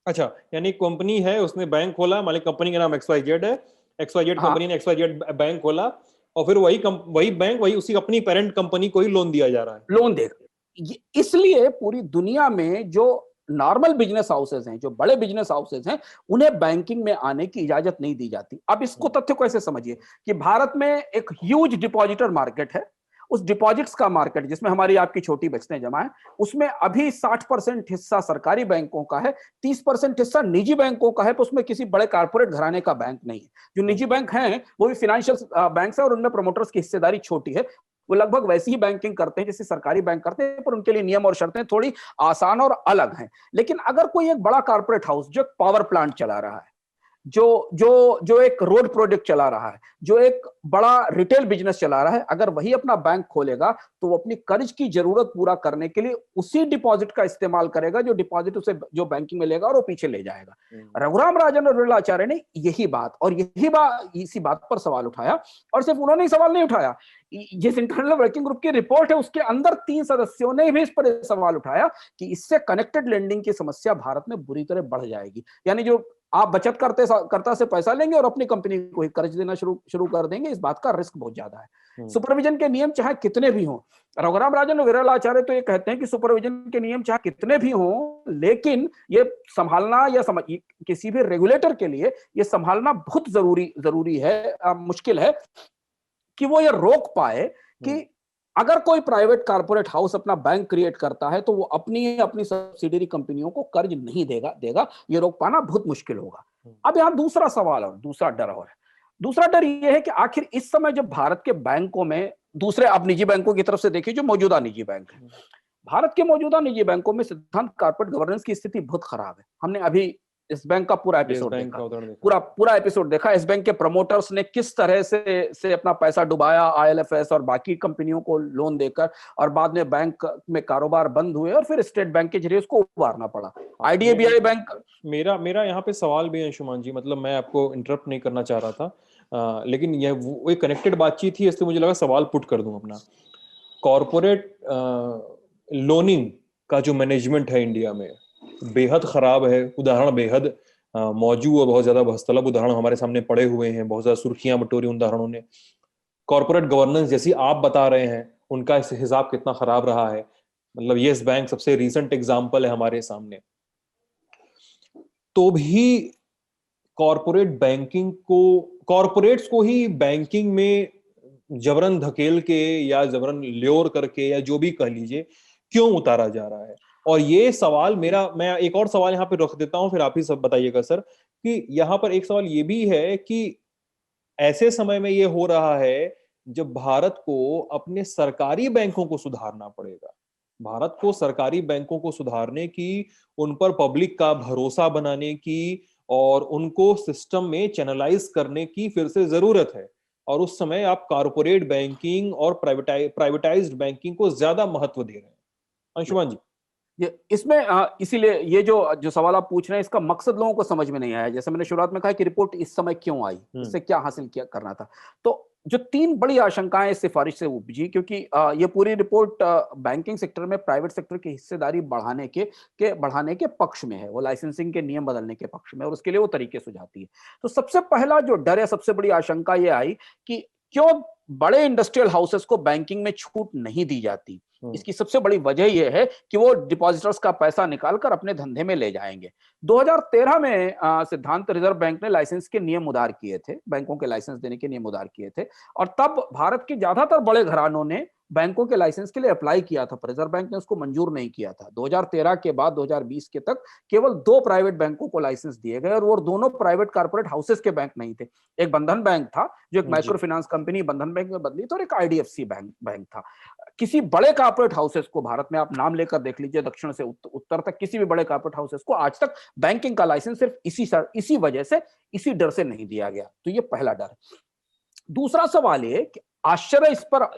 अच्छा, यानी कंपनी है, उसने बैंक खोला, मालिक कंपनी का नाम XYZ है, XYZ कंपनी ने XYZ बैंक खोला, और फिर वही बैंक उसी अपनी पेरेंट कंपनी को ही लोन दिया जा रहा है। लोन देगा। इसलिए पूरी दुनिया में जो नॉर्मल बिजनेस हाउसेज हैं, जो बड़े बिजनेस हाउसेज हैं, उन्हें बैंकिंग में आने की इजाजत नहीं दी जाती। अब इसको तथ्य को ऐसे समझिए कि भारत में एक ह्यूज डिपॉजिटर मार्केट है। उस डिपॉजिट्स का मार्केट, जिसमें हमारी आपकी छोटी बचतें जमा है, उसमें अभी 60% हिस्सा सरकारी बैंकों का है, 30% हिस्सा निजी बैंकों का है। तो उसमें किसी बड़े कारपोरेट घराने का बैंक नहीं है। जो निजी बैंक हैं वो भी फाइनेंशियल बैंक है, और उनमें प्रोमोटर्स की हिस्सेदारी छोटी है। वो लगभग वैसी ही बैंकिंग करते हैं जैसे सरकारी बैंक करते हैं, पर उनके लिए नियम और शर्तें थोड़ी आसान और अलग हैं। लेकिन अगर कोई एक बड़ा कारपोरेट हाउस जो पावर प्लांट चला रहा है, जो एक रोड प्रोजेक्ट चला रहा है, जो एक बड़ा रिटेल बिजनेस चला रहा है, अगर वही अपना बैंक खोलेगा तो वो अपनी कर्ज की जरूरत पूरा करने के लिए उसी डिपॉजिट का इस्तेमाल करेगा जो डिपॉजिट उसे जो बैंकिंग में लेगा और वो पीछे ले जाएगा। रघुराम राजन और विरलाचार्य ने इसी बात पर सवाल उठाया, और सिर्फ उन्होंने ही सवाल नहीं उठाया, जिस इंटरनल वर्किंग ग्रुप की रिपोर्ट है उसके अंदर 3 सदस्यों ने भी इस पर सवाल उठाया कि इससे कनेक्टेड लेंडिंग की समस्या भारत में बुरी तरह बढ़ जाएगी। यानी जो आप बचत करता से पैसा लेंगे और अपनी कंपनी को ही कर्ज देना शुरू कर देंगे, इस बात का रिस्क बहुत ज्यादा है। सुपरविजन के नियम चाहे कितने भी हों, रघुराम राजन और विरलाचार्य तो ये कहते हैं कि सुपरविजन के नियम चाहे कितने भी हों, लेकिन ये संभालना किसी भी रेगुलेटर के लिए ये संभालना बहुत जरूरी है, मुश्किल है कि वो ये रोक पाए कि अगर कोई प्राइवेट कारपोरेट हाउस अपना बैंक क्रिएट करता है तो वो अपनी सब्सिडियरी कंपनियों को कर्ज नहीं देगा। ये रोक पाना बहुत मुश्किल होगा। अब यहां दूसरा सवाल और दूसरा डर और है। दूसरा डर ये है कि आखिर इस समय जब भारत के बैंकों में, दूसरे आप निजी बैंकों की तरफ से देखिए जो मौजूदा निजी बैंक है, भारत के मौजूदा निजी बैंकों में सिद्धांत कॉर्पोरेट गवर्नेंस की स्थिति बहुत खराब है। हमने अभी इस बैंक का पूरा एपिसोड देखा, पूरा एपिसोड देखा। इस बैंक के प्रमोटर्स ने किस तरह से अपना पैसा डुबाया IL&FS और बाकी कंपनियों को लोन देकर, और बाद में बैंक में कारोबार बंद हुए और फिर स्टेट बैंक के जरिए उसको उबारना पड़ा। IDBI bank. मेरा यहाँ पे सवाल भी है अंशुमान जी, मतलब मैं आपको इंटरप्ट नहीं करना चाह रहा था, लेकिन यह वो एक कनेक्टेड बातचीत थी, इसलिए मुझे लगा सवाल पुट कर दूं अपना। कॉर्पोरेट लोनिंग का जो मैनेजमेंट है इंडिया में बेहद खराब है। उदाहरण बेहद मौजूद और बहुत ज्यादा बहसतलब उदाहरण हमारे सामने पड़े हुए हैं, बहुत ज्यादा सुर्खियां बटोरी उदाहरणों ने। कॉर्पोरेट गवर्नेंस जैसी आप बता रहे हैं, उनका इस हिसाब कितना खराब रहा है। मतलब येस बैंक सबसे रीसेंट एग्जाम्पल है हमारे सामने। तो भी कॉर्पोरेट्स को ही बैंकिंग में जबरन धकेल के या जबरन ल्योर करके या जो भी कह लीजिए क्यों उतारा जा रहा है। और ये सवाल मैं एक और सवाल यहाँ पे रख देता हूं, फिर आप ही सब बताइएगा सर, कि यहाँ पर एक सवाल ये भी है कि ऐसे समय में ये हो रहा है जब भारत को अपने सरकारी बैंकों को सुधारना पड़ेगा। भारत को सरकारी बैंकों को सुधारने की, उन पर पब्लिक का भरोसा बनाने की और उनको सिस्टम में चैनलाइज करने की फिर से जरूरत है। और उस समय आप कॉर्पोरेट बैंकिंग और प्राइवेटाइज्ड बैंकिंग को ज्यादा महत्व दे रहे हैं। अंशुमान जी, इसमें इसीलिए ये जो सवाल आप पूछ रहे हैं, इसका मकसद लोगों को समझ में नहीं आया। जैसे मैंने शुरुआत में कहा कि रिपोर्ट इस समय क्यों आई, इससे क्या हासिल करना था। तो जो तीन बड़ी आशंकाएं इस सिफारिश से उपजी, क्योंकि ये पूरी रिपोर्ट बैंकिंग सेक्टर में प्राइवेट सेक्टर की हिस्सेदारी बढ़ाने के पक्ष में है, वो लाइसेंसिंग के नियम बदलने के पक्ष में, और उसके लिए वो तरीके सुझाती है। तो सबसे पहला जो डर है, सबसे बड़ी आशंका ये आई कि क्यों बड़े इंडस्ट्रियल हाउसेस को बैंकिंग में छूट नहीं दी जाती। इसकी सबसे बड़ी वजह यह है कि वो डिपॉजिटर्स का पैसा निकालकर अपने धंधे में ले जाएंगे। 2013 में सिद्धांत रिजर्व बैंक ने लाइसेंस के नियम उदार किए थे, बैंकों के लाइसेंस देने के नियम उदार किए थे, और तब भारत के ज्यादातर बड़े घरानों ने बैंकों के लाइसेंस के लिए अप्लाई किया था, पर रिजर्व बैंक ने उसको मंजूर नहीं किया था। 2013 के बाद 2020 के तक केवल 2 प्राइवेट बैंकों को लाइसेंस दिए गए, और वो दोनों प्राइवेट कारपोरेट हाउसेस के बैंक नहीं थे। एक बंधन बैंक था, जो एक माइक्रो फाइनेंस कंपनी बंधन बैंक में बदली थी, और एक आईडीएफसी बैंक था। किसी बड़े कॉर्पोरेट हाउसेस को, भारत में आप नाम लेकर देख लीजिए, दक्षिण से उत्तर तक किसी भी बड़े कॉर्पोरेट हाउसेस को आज तक बैंकिंग का लाइसेंस सिर्फ इसी वजह से, इसी डर से नहीं दिया गया। तो ये पहला डर। दूसरा सवाल ये कि आश्चर्य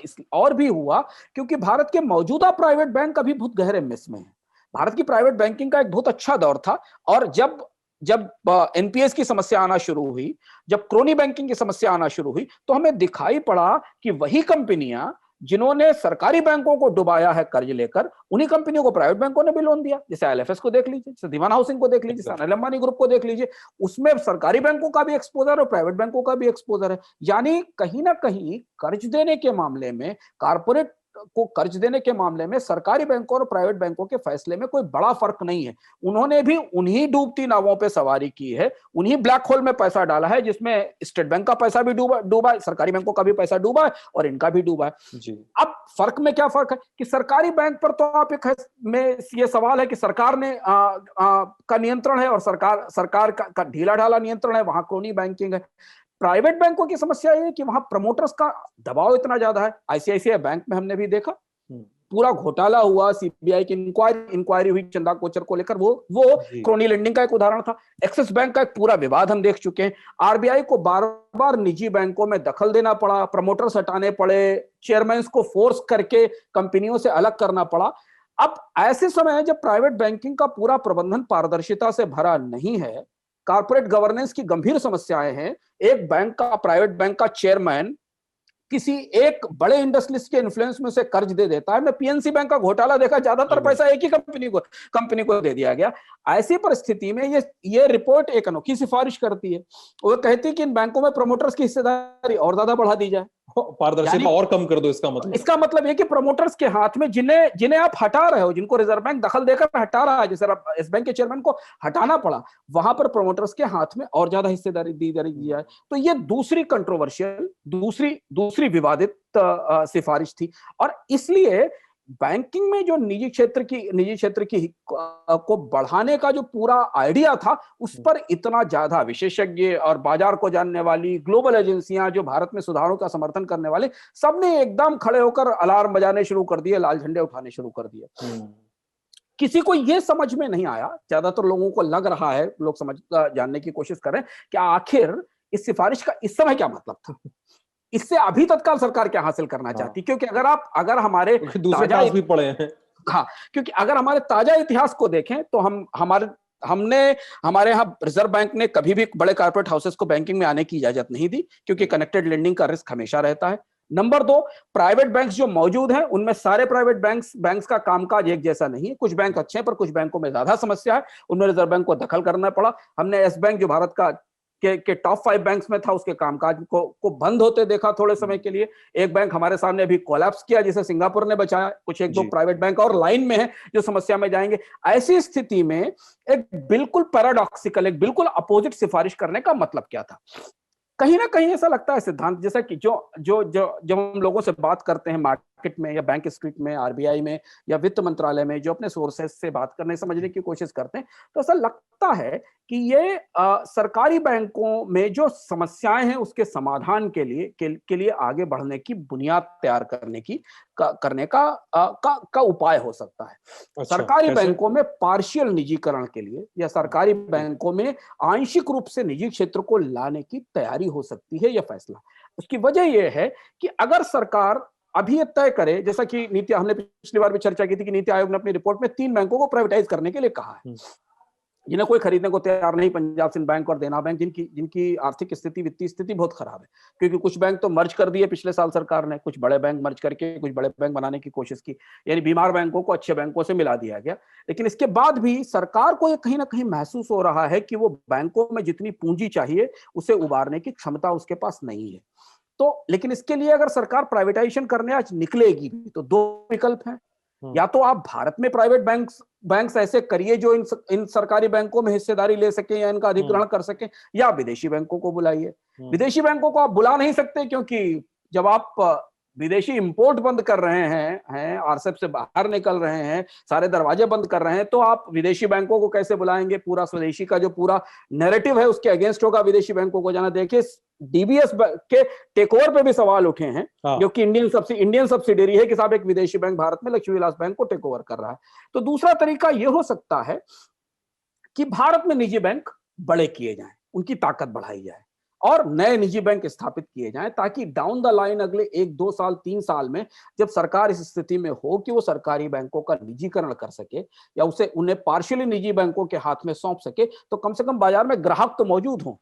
इस और भी हुआ, क्योंकि भारत के मौजूदा प्राइवेट बैंक अभी बहुत गहरे मिस में है। भारत की प्राइवेट बैंकिंग का एक बहुत अच्छा दौर था, और जब एनपीएस की समस्या आना शुरू हुई, जब क्रोनी बैंकिंग की समस्या आना शुरू हुई, तो हमें दिखाई पड़ा कि वही कंपनियां जिन्होंने सरकारी बैंकों को डुबाया है कर्ज लेकर, उन्हीं कंपनियों को प्राइवेट बैंकों ने भी लोन दिया। जैसे एलएफएस को देख लीजिए, जैसे दीवान हाउसिंग को देख लीजिए, अनिल अंबानी ग्रुप को देख लीजिए, उसमें सरकारी बैंकों का भी एक्सपोजर और प्राइवेट बैंकों का भी एक्सपोजर है। यानी कहीं ना कहीं कर्ज देने के मामले में, कारपोरेट को कर्ज देने के मामले में सरकारी बैंकों और प्राइवेट बैंकों के फैसले में कोई बड़ा फर्क नहीं है। उन्होंने भी उन्हीं डूबती नावों पे सवारी की है, उन्हीं ब्लैक होल में पैसा डाला है, जिसमें स्टेट बैंक का पैसा भी डूबा है, सरकारी बैंकों का भी पैसा डूबा है, और इनका भी डूबा है जी। अब फर्क में क्या फर्क है कि सरकारी बैंक पर तो आप एक में ये सवाल है कि सरकार ने का नियंत्रण है, और सरकार का ढीला ढाला नियंत्रण है, वहां क्रोनी बैंकिंग है। प्राइवेट बैंकों की समस्या ये है कि वहां प्रमोटर्स का दबाव इतना ज्यादा है। आईसीआईसीआई बैंक में हमने भी देखा, पूरा घोटाला हुआ, सीबीआई की इंक्वायरी हुई चंदा कोचर को लेकर, वो क्रोनी लेंडिंग का एक उदाहरण था। एक्सिस बैंक का एक पूरा विवाद हम देख चुके हैं। आरबीआई को बार बार निजी बैंकों में दखल देना पड़ा, प्रमोटर्स हटाने पड़े, चेयरमैन को फोर्स करके कंपनियों से अलग करना पड़ा। अब ऐसे समय है जब प्राइवेट बैंकिंग का पूरा प्रबंधन पारदर्शिता से भरा नहीं है, कॉर्पोरेट गवर्नेंस की गंभीर समस्याएं हैं। एक बैंक का, प्राइवेट बैंक का चेयरमैन किसी एक बड़े इंडस्ट्रियलिस्ट के इन्फ्लुएंस में से कर्ज दे देता है। मैं पीएनसी बैंक का घोटाला देखा, ज्यादातर पैसा एक ही कंपनी को दे दिया गया। ऐसी परिस्थिति में ये रिपोर्ट एक अनोखी सिफारिश करती है। वो कहती है कि इन बैंकों में प्रमोटर्स की हिस्सेदारी और ज्यादा बढ़ा दी जाए, पारदर्शिता और कम कर दो। इसका मतलब ये कि प्रमोटर्स के हाथ में, जिन्हें आप हटा रहे हो, जिनको रिजर्व बैंक दखल देकर हटा रहा है, जैसे इस बैंक के चेयरमैन को हटाना पड़ा, वहां पर प्रमोटर्स के हाथ में और ज्यादा हिस्सेदारी दी जाए। तो ये दूसरी कंट्रोवर्शियल, दूसरी विवादित सिफारिश थी। और इसलिए बैंकिंग में जो निजी क्षेत्र की को बढ़ाने का जो पूरा आइडिया था, उस पर इतना ज्यादा विशेषज्ञ और बाजार को जानने वाली ग्लोबल एजेंसियां, जो भारत में सुधारों का समर्थन करने वाले, सबने एकदम खड़े होकर अलार्म बजाने शुरू कर दिए, लाल झंडे उठाने शुरू कर दिए। किसी को यह समझ में नहीं आया, ज्यादातर लोगों को लग रहा है, लोग जानने की कोशिश कर रहे हैं कि आखिर इस सिफारिश का इस समय क्या मतलब था, इससे अभी तत्काल सरकार क्या हासिल करना चाहती। क्योंकि अगर हमारे दूसरे टास्क भी पड़े हैं, क्योंकि अगर हमारे ताजा इतिहास को देखें तो हमारे यहाँ रिजर्व बैंक ने कभी भी बड़े कॉर्पोरेट हाउसेस को बैंकिंग में आने की इजाजत नहीं दी, क्योंकि कनेक्टेड लेंडिंग का रिस्क हमेशा रहता है। नंबर 2, प्राइवेट बैंक्स जो मौजूद हैं, उनमें सारे प्राइवेट बैंक्स का कामकाज एक जैसा नहीं है। कुछ बैंक अच्छे हैं, पर कुछ बैंकों में ज्यादा समस्या है, उनमें रिजर्व बैंक को दखल करना पड़ा। हमने यस बैंक, जो भारत का के टॉप 5 बैंक्स में था, उसके कामकाज को बंद होते देखा थोड़े समय के लिए। एक बैंक हमारे सामने अभी कोलैप्स किया, जिसे सिंगापुर ने बचाया। कुछ एक दो प्राइवेट बैंक और लाइन में है जो समस्या में जाएंगे। ऐसी स्थिति में एक बिल्कुल पैराडॉक्सिकल, एक बिल्कुल अपोजिट सिफारिश करने का मतलब क्या था? कहीं ना कहीं ऐसा लगता है सिद्धांत, जैसा कि जो हम लोगों से बात करते हैं मार्केट में या बैंक स्ट्रीट में, आरबीआई में या वित्त मंत्रालय में, जो अपने सोर्सेज से बात करने समझने की कोशिश करते हैं, तो ऐसा लगता है कि ये सरकारी बैंकों में जो समस्याएं हैं उसके समाधान के लिए आगे बढ़ने की बुनियाद तैयार करने का उपाय हो सकता है। अच्छा, सरकारी बैंकों में पार्शियल निजीकरण के लिए या सरकारी बैंकों में आंशिक रूप से निजी क्षेत्र को लाने की तैयारी हो सकती है यह फैसला। उसकी वजह यह है कि अगर सरकार अभी ये तय करे, जैसा कि हमने पिछली बार भी चर्चा की थी कि नीति आयोग ने अपनी रिपोर्ट में 3 बैंकों को प्राइवेटाइज करने के लिए कहा है। जिन्हें कोई खरीदने को तैयार नहीं, पंजाब सिंध बैंक और देना बैंक, जिनकी जिनकी आर्थिक स्थिति, वित्तीय स्थिति बहुत खराब है, क्योंकि कुछ बैंक तो मर्ज कर दिए पिछले साल सरकार ने, कुछ बड़े बैंक मर्ज करके कुछ बड़े बैंक बनाने की कोशिश की, यानी बीमार बैंकों को अच्छे बैंकों से मिला दिया गया। लेकिन इसके बाद भी सरकार को ये कहीं ना कहीं महसूस हो रहा है कि वो बैंकों में जितनी पूंजी चाहिए उसे उबारने की क्षमता उसके पास नहीं है। तो लेकिन इसके लिए अगर सरकार प्राइवेटाइजेशन करने आज निकलेगी तो दो विकल्प हैं। या तो आप भारत में प्राइवेट बैंक्स ऐसे करिए जो इन सरकारी बैंकों में हिस्सेदारी ले सके या इनका अधिग्रहण कर सके, या विदेशी बैंकों को बुलाइए। विदेशी बैंकों को आप बुला नहीं सकते, क्योंकि जब आप विदेशी इंपोर्ट बंद कर रहे हैं आरसेप से बाहर निकल रहे हैं, सारे दरवाजे बंद कर रहे हैं, तो आप विदेशी बैंकों को कैसे बुलाएंगे? पूरा स्वदेशी का जो पूरा नैरेटिव है उसके अगेंस्ट होगा विदेशी बैंकों को जाना। देखिए डीबीएस के टेक ओवर पे भी सवाल उठे हैं, जो कि इंडियन सब्सिडियरी है कि साहब एक विदेशी बैंक भारत में लक्ष्मी विलास बैंक को टेक ओवर कर रहा है। तो दूसरा तरीका यह हो सकता है कि भारत में निजी बैंक बड़े किए जाएं, उनकी ताकत बढ़ाई जाए और नए निजी बैंक स्थापित किए जाएं, ताकि डाउन द लाइन अगले 1-2 साल 3 साल में जब सरकार इस स्थिति में हो कि वो सरकारी बैंकों का निजीकरण कर सके या उन्हें पार्शियली निजी बैंकों के हाथ में सौंप सके, तो कम से कम बाजार में ग्राहक तो मौजूद हों।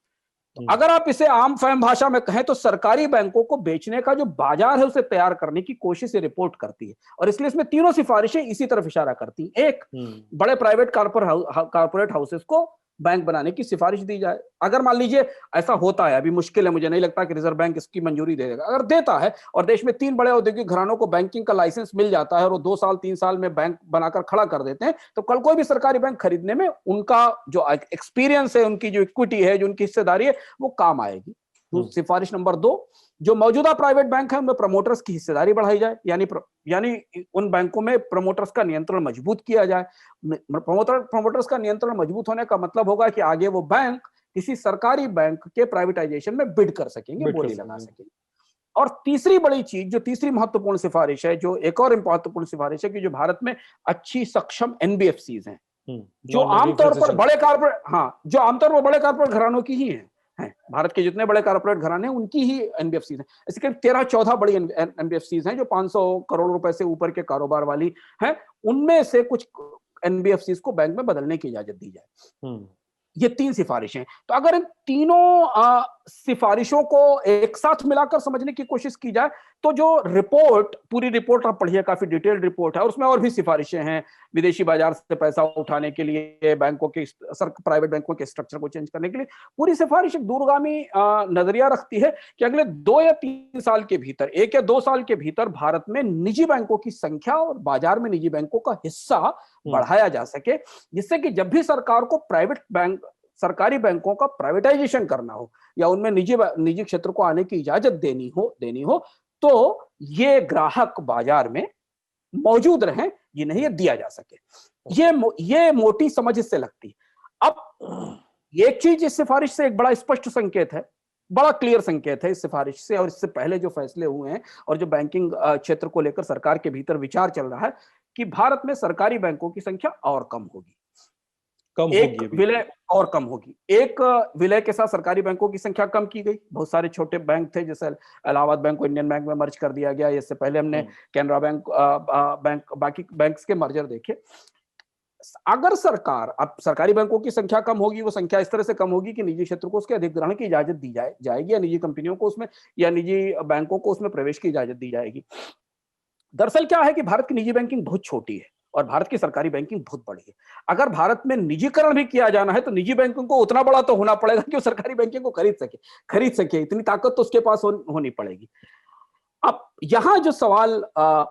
तो अगर आप इसे आम फहम भाषा में कहें तो सरकारी बैंकों को बेचने का जो बाजार है उसे तैयार करने की कोशिश ये रिपोर्ट करती है, और इसलिए इसमें तीनों सिफारिशें इसी तरफ इशारा करती हैं। एक, बड़े प्राइवेट कारपोरेट हाउसेस को बैंक बनाने की सिफारिश दी जाए। अगर मान लीजिए ऐसा होता है, अभी मुश्किल है, मुझे नहीं लगता कि रिजर्व बैंक इसकी मंजूरी दे देगा, अगर देता है और देश में 3 बड़े औद्योगिक घरानों को बैंकिंग का लाइसेंस मिल जाता है और वो 2 साल 3 साल में बैंक बनाकर खड़ा कर देते हैं, तो कल कोई भी सरकारी बैंक खरीदने में उनका जो एक्सपीरियंस है, उनकी जो इक्विटी है, जो उनकी हिस्सेदारी है, वो काम आएगी। तो सिफारिश नंबर 2, जो मौजूदा प्राइवेट बैंक है उनमें प्रमोटर्स की हिस्सेदारी बढ़ाई जाए, यानी उन बैंकों में प्रमोटर्स का नियंत्रण मजबूत किया जाए। प्रमोटर्स का नियंत्रण मजबूत होने का मतलब होगा कि आगे वो बैंक किसी सरकारी बैंक के प्राइवेटाइजेशन में बिड कर सकेंगे, बोली लगा सकेंगे। और तीसरी बड़ी चीज, जो तीसरी महत्वपूर्ण सिफारिश है, जो एक और महत्वपूर्ण सिफारिश है, कि जो भारत में अच्छी सक्षम एनबीएफसीज हैं, जो आमतौर पर बड़े कारपोरेट घरानों की ही हैं। भारत के जितने बड़े कारपोरेट घराने हैं उनकी ही एनबीएफसीज हैं। इसके करीब 13-14 बड़ी एनबीएफसीज हैं जो 500 करोड़ रुपए से ऊपर के कारोबार वाली हैं। उनमें से कुछ एनबीएफसीज को बैंक में बदलने की इजाजत दी जाए। ये 3 सिफारिशें। तो अगर इन तीनों सिफारिशों को एक साथ मिलाकर समझने की कोशिश की जाए तो जो पूरी रिपोर्ट आप पढ़िए, काफी डिटेल्ड रिपोर्ट है, और उसमें और भी सिफारिशें हैं। विदेशी बाजार से पैसा उठाने के लिए प्राइवेट बैंकों के स्ट्रक्चर को चेंज करने के लिए पूरी सिफारिश एक दूरगामी नजरिया रखती है कि अगले 2 या 3 साल के भीतर, 1 या 2 साल के भीतर भारत में निजी बैंकों की संख्या और बाजार में निजी बैंकों का हिस्सा बढ़ाया जा सके, जिससे कि जब भी सरकार को सरकारी बैंकों का प्राइवेटाइजेशन करना हो या उनमें निजी क्षेत्र को आने की इजाजत देनी हो तो ये ग्राहक बाजार में मौजूद रहें, जिन्हें ये दिया जा सके। ये मोटी समझ इससे लगती है। अब एक चीज इस सिफारिश से एक बड़ा स्पष्ट संकेत है, बड़ा क्लियर संकेत है इस सिफारिश से, और इससे पहले जो फैसले हुए हैं और जो बैंकिंग क्षेत्र को लेकर सरकार के भीतर विचार चल रहा है, कि भारत में सरकारी बैंकों की संख्या और कम होगी, एक विलय और कम होगी। एक विलय के साथ सरकारी बैंकों की संख्या कम की गई। बहुत सारे छोटे बैंक थे, जैसे इलाहाबाद बैंक को इंडियन बैंक में मर्ज कर दिया गया। इससे पहले हमने कैनरा बैंक बाकी बैंक्स के मर्जर देखे। अगर अब सरकारी बैंकों की संख्या कम होगी, वो संख्या इस तरह से कम होगी कि निजी क्षेत्र को उसके अधिग्रहण की इजाजत दी जाएगी, या निजी कंपनियों को उसमें, या निजी बैंकों को उसमें प्रवेश की इजाजत दी जाएगी। दरअसल क्या है कि भारत की निजी बैंकिंग बहुत छोटी है और भारत की सरकारी बैंकिंग बहुत बड़ी है। अगर भारत में निजीकरण भी किया जाना है तो निजी बैंकों को उतना बड़ा तो होना पड़ेगा कि वो सरकारी बैंकिंग को खरीद सके, इतनी ताकत तो उसके पास होनी पड़ेगी। अब यहां जो सवाल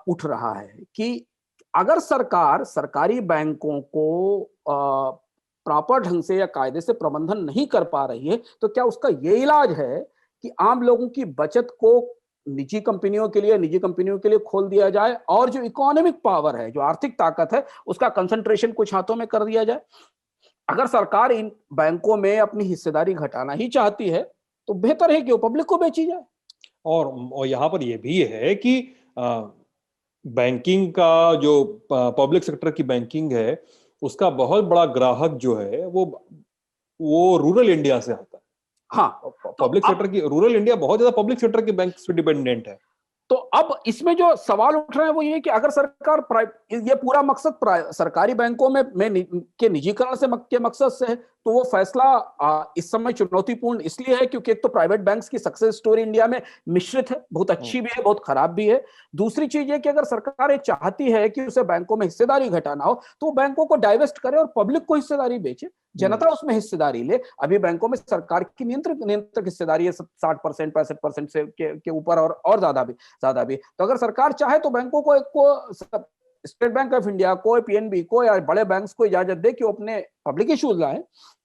उठ रहा है कि अगर सरकार सरकारी बैंकों को प्रॉपर ढंग से या कायदे से प्रबंधन नहीं कर पा रही है, तो क्या उसका ये इलाज है कि आम लोगों की बचत को निजी कंपनियों के लिए खोल दिया जाए, और जो इकोनॉमिक पावर है, जो आर्थिक ताकत है, उसका कंसंट्रेशन कुछ हाथों में कर दिया जाए? अगर सरकार इन बैंकों में अपनी हिस्सेदारी घटाना ही चाहती है तो बेहतर है कि वो पब्लिक को बेची जाए। और यहाँ पर यह भी है कि बैंकिंग का जो पब्लिक सेक्टर की बैंकिंग है, उसका बहुत बड़ा ग्राहक जो है वो रूरल इंडिया से आता है। हाँ, पब्लिक सेक्टर की, रूरल इंडिया बहुत ज्यादा पब्लिक सेक्टर के बैंक पे डिपेंडेंट है। तो अब इसमें जो सवाल उठ रहे हैं वो ये कि अगर सरकार ये पूरा मकसद सरकारी बैंकों के निजीकरण के मकसद से है, तो वो फैसला इस समय चुनौतीपूर्ण इसलिए है क्योंकि एक तो प्राइवेट बैंक्स की सक्सेस स्टोरी इंडिया में मिश्रित है, बहुत अच्छी भी है, बहुत खराब भी है। दूसरी चीज ये कि अगर सरकार ये चाहती है कि उसे बैंकों में हिस्सेदारी घटाना हो, तो वो बैंकों को डाइवेस्ट करे और पब्लिक को हिस्सेदारी बेचे, जनता उसमें हिस्सेदारी ले। अभी बैंकों में सरकार की नियंत्रक हिस्सेदारी है 60%, 65% से के ऊपर और ज्यादा भी। तो अगर सरकार चाहे तो बैंकों को स्टेट बैंक ऑफ इंडिया को, पीएनबी को या बड़े बैंक्स को इजाजत दे कि वो अपने पब्लिक इश्यूज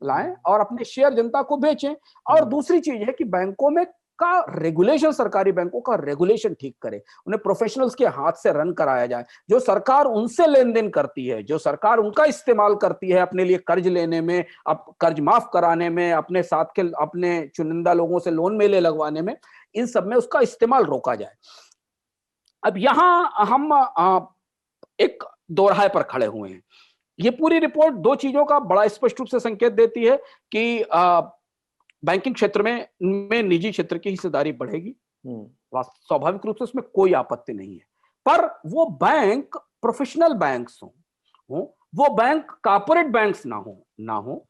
लाएं और अपने शेयर जनता को बेचें। और दूसरी चीज है कि बैंकों में का रेगुलेशन, सरकारी बैंकों का रेगुलेशन ठीक करे, उन्हें प्रोफेशनल्स के हाथ से रन कराया जाए। जो सरकार उनसे लेन देन करती है, जो सरकार उनका इस्तेमाल करती है अपने लिए कर्ज लेने में, कर्ज माफ कराने में, अपने साथ के अपने चुनिंदा लोगों से लोन मेले लगवाने में, इन सब में उसका इस्तेमाल रोका जाए। अब यहां हम एक दोराहे पर खड़े हुए हैं। ये पूरी रिपोर्ट दो चीजों का बड़ा स्पष्ट रूप से संकेत देती है कि बैंकिंग क्षेत्र में निजी क्षेत्र की हिस्सेदारी बढ़ेगी, स्वाभाविक रूप से उसमें कोई आपत्ति नहीं है। पर वो बैंक प्रोफेशनल बैंक्स हो, वो बैंक कॉर्पोरेट बैंक्स ना हो,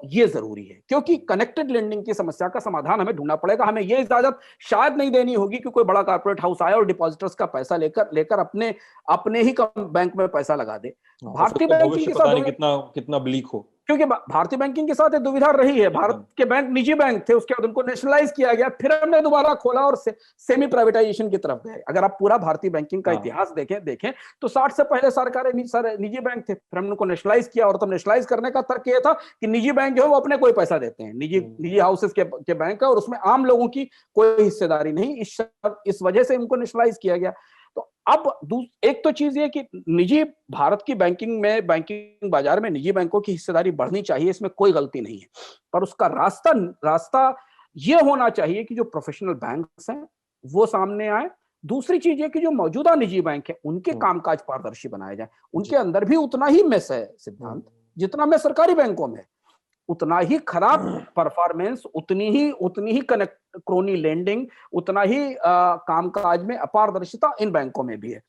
ये जरूरी है, क्योंकि कनेक्टेड लेंडिंग की समस्या का समाधान हमें ढूंढना पड़ेगा। हमें ये इजाजत शायद नहीं देनी होगी कि कोई बड़ा कॉर्पोरेट हाउस आए और डिपॉजिटर्स का पैसा लेकर अपने ही बैंक में पैसा लगा दे। भारतीय बैंकिंग के साथ कितना ब्लीक हो, क्योंकि भारतीय बैंकिंग के साथ दुविधा रही है। भारत के बैंक निजी बैंक थे, उसके बाद उनको नेशनलाइज किया गया, फिर हमने दोबारा खोला और सेमी प्राइवेटाइजेशन की तरफ गए। अगर आप पूरा भारतीय बैंकिंग का इतिहास देखें तो 60 से पहले सरकारें निजी बैंक थे, फिर हमने उनको नेशनलाइज किया। और तब नेशनलाइज करने का तर्क यह था कि निजी बैंक जो है वो अपने कोई पैसा देते हैं, निजी हाउसेस के बैंक है, और उसमें आम लोगों की कोई हिस्सेदारी नहीं। इस वजह से उनको नेशनलाइज किया गया। तो अब एक तो चीज ये कि निजी भारत की बैंकिंग बाजार में निजी बैंकों की हिस्सेदारी बढ़नी चाहिए, इसमें कोई गलती नहीं है, पर उसका रास्ता ये होना चाहिए कि जो प्रोफेशनल बैंक्स हैं वो सामने आए। दूसरी चीज है कि जो मौजूदा निजी बैंक है उनके कामकाज पारदर्शी बनाए जाए, उनके अंदर भी उतना ही मेस है सिद्धांत जितना में सरकारी बैंकों में, उतना ही खराब परफॉर्मेंस, उतनी ही क्रोनी लेंडिंग, उतना ही कामकाज में अपारदर्शिता इन बैंकों में भी है।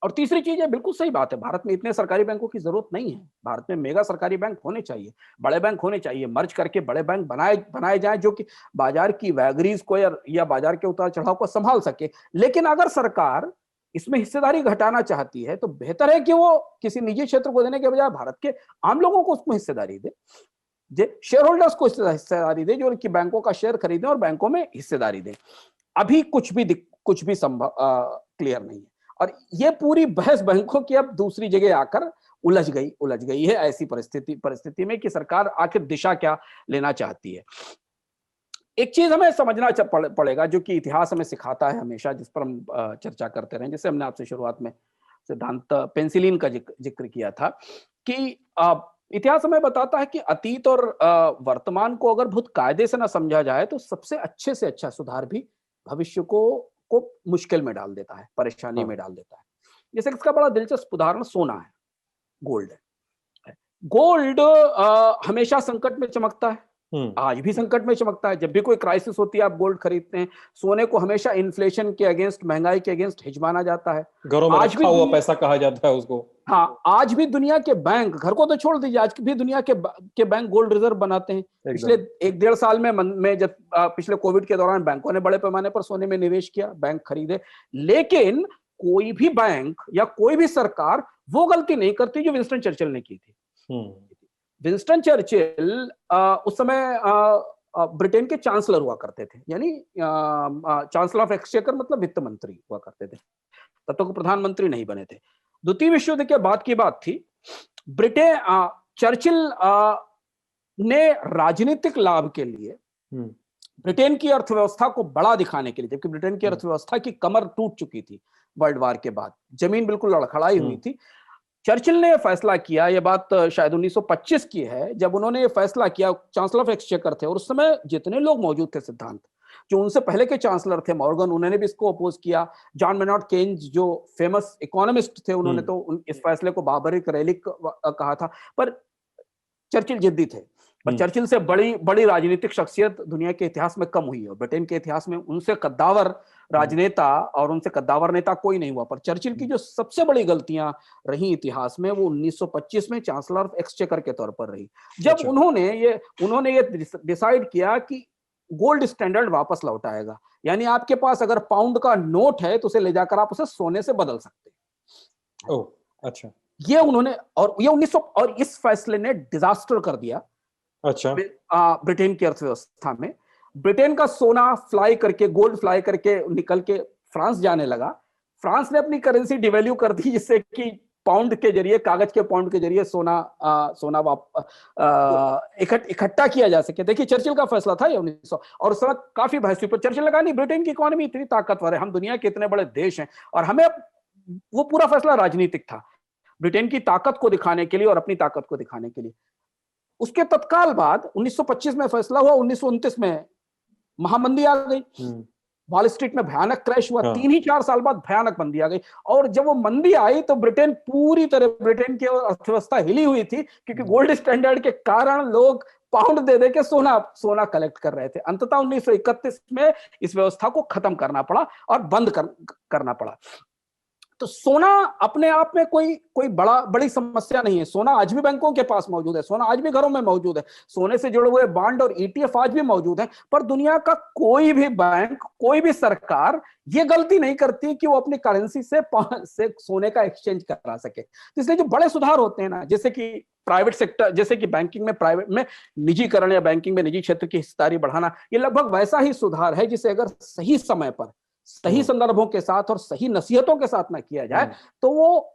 और तीसरी चीज है, बिल्कुल सही बात है, भारत में इतने सरकारी बैंकों की जरूरत नहीं है। भारत में मेगा सरकारी बैंक होने चाहिए, बड़े बैंक होने चाहिए, मर्ज करके बड़े बैंक बनाए जाएं जो कि बाजार की वैगरीज को या बाजार के उतार चढ़ाव को संभाल सके। लेकिन अगर सरकार इसमें हिस्सेदारी घटाना चाहती है तो बेहतर है कि वो किसी निजी क्षेत्र को देने के बजाय भारत के आम लोगों को उसमें हिस्सेदारी दे, शेयर होल्डर्स को हिस्सेदारी दे, जो कि बैंकों का शेयर खरीदें और बैंकों में हिस्सेदारी दें। अभी कुछ भी संभव क्लियर नहीं है, और ये पूरी बहस बैंकों की अब दूसरी जगह आकर उलझ गई है ऐसी परिस्थिति में कि सरकार आखिर दिशा क्या लेना चाहती है। एक चीज हमें समझना पड़ेगा जो कि इतिहास हमें सिखाता है हमेशा, जिस पर हम चर्चा करते रहे, जैसे हमने आपसे शुरुआत में सिद्धांत पेंसिलिन का जिक्र किया था कि इतिहास हमें बताता है कि अतीत और वर्तमान को अगर बहुत कायदे से ना समझा जाए तो सबसे अच्छे से अच्छा सुधार भी भविष्य को मुश्किल में डाल देता है, परेशानी में डाल देता है। जैसे इसका बड़ा दिलचस्प उदाहरण सोना है, गोल्ड है। गोल्ड हमेशा संकट में चमकता है, आज भी संकट में चमकता है। जब भी कोई क्राइसिस होती है आप गोल्ड खरीदते हैं। सोने को हमेशा इन्फ्लेशन के अगेंस्ट, महंगाई के अगेंस्ट हिज माना जाता है, घरों में रखा हुआ पैसा कहा जाता है उसको। हाँ, आज भी दुनिया के बैंक, घर को तो छोड़ दीजिए, आज भी दुनिया के बैंक गोल्ड रिजर्व बनाते हैं। पिछले 1-1.5 साल में जब पिछले कोविड के दौरान बैंकों ने बड़े पैमाने पर सोने में निवेश किया, बैंक खरीदे, लेकिन कोई भी बैंक या कोई भी सरकार वो गलती नहीं करती जो विंस्टन चर्चिल ने की थी। विंस्टन चर्चिल उस समय ब्रिटेन के चांसलर हुआ करते थे, यानी चांसलर ऑफ एक्सचेकर, मतलब वित्त मंत्री हुआ करते थे, तब तक प्रधानमंत्री नहीं बने थे। द्वितीय विश्व युद्ध के बाद की बात थी। चर्चिल ने राजनीतिक लाभ के लिए ब्रिटेन की अर्थव्यवस्था को बड़ा दिखाने के लिए, जबकि ब्रिटेन की अर्थव्यवस्था की कमर टूट चुकी थी वर्ल्ड वार के बाद, जमीन बिल्कुल लड़खड़ाई हुई थी, चर्चिल ने फैसला किया, यह बात शायद 1925 की है, जब उन्होंने ये फैसला किया, चांसलर ऑफ एक्सचेकर थे, और उस समय जितने लोग मौजूद थे सिद्धांत, जो उनसे पहले के चांसलर थे मॉर्गन, उन्होंने भी इसको अपोज किया। जॉन मेनॉर्ड केन्स जो फेमस इकोनॉमिस्ट थे, उन्होंने तो इस फैसले को बाबरिक रैली कहा था, पर चर्चिल जिद्दी थे। पर चर्चिल से बड़ी बड़ी राजनीतिक शख्सियत दुनिया के इतिहास में कम हुई है। ब्रिटेन के इतिहास में उनसे कद्दावर राजनेता और उनसे कद्दावर नेता कोई नहीं हुआ। पर चर्चिल की जो सबसे बड़ी गलतियां रही इतिहास में, वो 1925 में चांसलर ऑफ एक्सचेकर के तौर पर रही, जब अच्छा। उन्होंने ये डिसाइड किया कि गोल्ड स्टैंडर्ड वापस लौटाएगा। यानी आपके पास अगर पाउंड का नोट है तो उसे ले जाकर आप उसे सोने से बदल सकते हैं। ओह, अच्छा। ये उन्होंने, और ये 1900, और इस फैसले ने डिजास्टर कर दिया अच्छा। ब्रिटेन की अर्थव्यवस्था में। ब्रिटेन का सोना फ्लाई करके, गोल्ड फ्लाई करके निकल के फ्रांस जाने लगा। फ्रांस ने अपनी करेंसी डिवैल्यू कर दी, जिससे कि पाउंड के जरिए, कागज के पाउंड के जरिए सोना इकट्ठा किया जा सके। देखिए चर्चिल का फैसला था ये 1900, और उस वक्त काफी बहस हुई, पर चर्चिल लगा नहीं, ब्रिटेन की इकोनॉमी इतनी ताकतवर है, हम दुनिया के इतने बड़े देश हैं, और हमें, वो पूरा फैसला राजनीतिक था, ब्रिटेन की ताकत को दिखाने के लिए और अपनी ताकत को दिखाने के लिए। उसके तत्काल बाद 1925 में फैसला हुआ, 1929 में महामंदी आ गई, वॉल स्ट्रीट में भयानक क्रैश हुआ, 3 ही 4 साल बाद भयानक मंदी आ गई। और जब वो मंदी आई तो ब्रिटेन की अर्थव्यवस्था हिली हुई थी, क्योंकि गोल्ड स्टैंडर्ड के कारण लोग पाउंड दे दे के सोना कलेक्ट कर रहे थे। अंततः 1931 में इस व्यवस्था को खत्म करना पड़ा और बंद करना पड़ा। तो सोना अपने आप में कोई बड़ी समस्या नहीं है। सोना आज भी बैंकों के पास मौजूद है, सोना आज भी घरों में मौजूद है, सोने से जुड़े हुए बॉन्ड और ईटीएफ आज भी मौजूद है। पर दुनिया का कोई भी बैंक, कोई भी सरकार ये गलती नहीं करती कि वो अपनी करेंसी से सोने का एक्सचेंज करा सके। तो इसलिए जो बड़े सुधार होते हैं ना, जैसे कि प्राइवेट सेक्टर, जैसे कि बैंकिंग में प्राइवेट में निजीकरण या बैंकिंग में निजी क्षेत्र की हिस्सेदारी बढ़ाना, ये लगभग वैसा ही सुधार है जिसे अगर सही समय पर, सही संदर्भों के साथ और सही नसीहतों के साथ ना किया जाए तो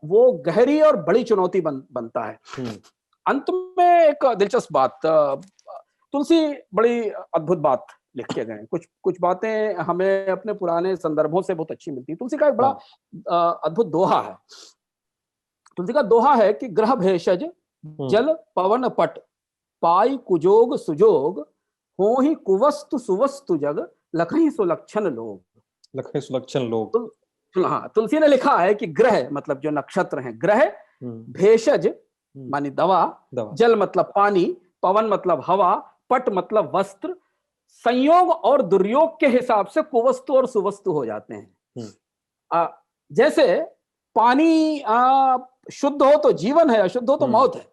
वो गहरी और बड़ी चुनौती बनता है। अंत में एक दिलचस्प बात, तुलसी बड़ी अद्भुत बात लिख के गए। कुछ बातें हमें अपने पुराने संदर्भों से बहुत अच्छी मिलती है। तुलसी का एक बड़ा अद्भुत दोहा है। तुलसी का दोहा है कि ग्रह भेषज जल पवन पट, पाई कुजोग सुजोग, हो ही कुवस्तु सुवस्तु जग, लखई सुलक्षण लोग। लखई सुलक्षण लोग। हाँ, तुलसी ने लिखा है कि ग्रह मतलब जो नक्षत्र हैं, ग्रह, भेषज मानी दवा, जल मतलब पानी, पवन मतलब हवा, पट मतलब वस्त्र, संयोग और दुर्योग के हिसाब से कुवस्तु और सुवस्तु हो जाते हैं। जैसे पानी शुद्ध हो तो जीवन है, अशुद्ध हो तो मौत है।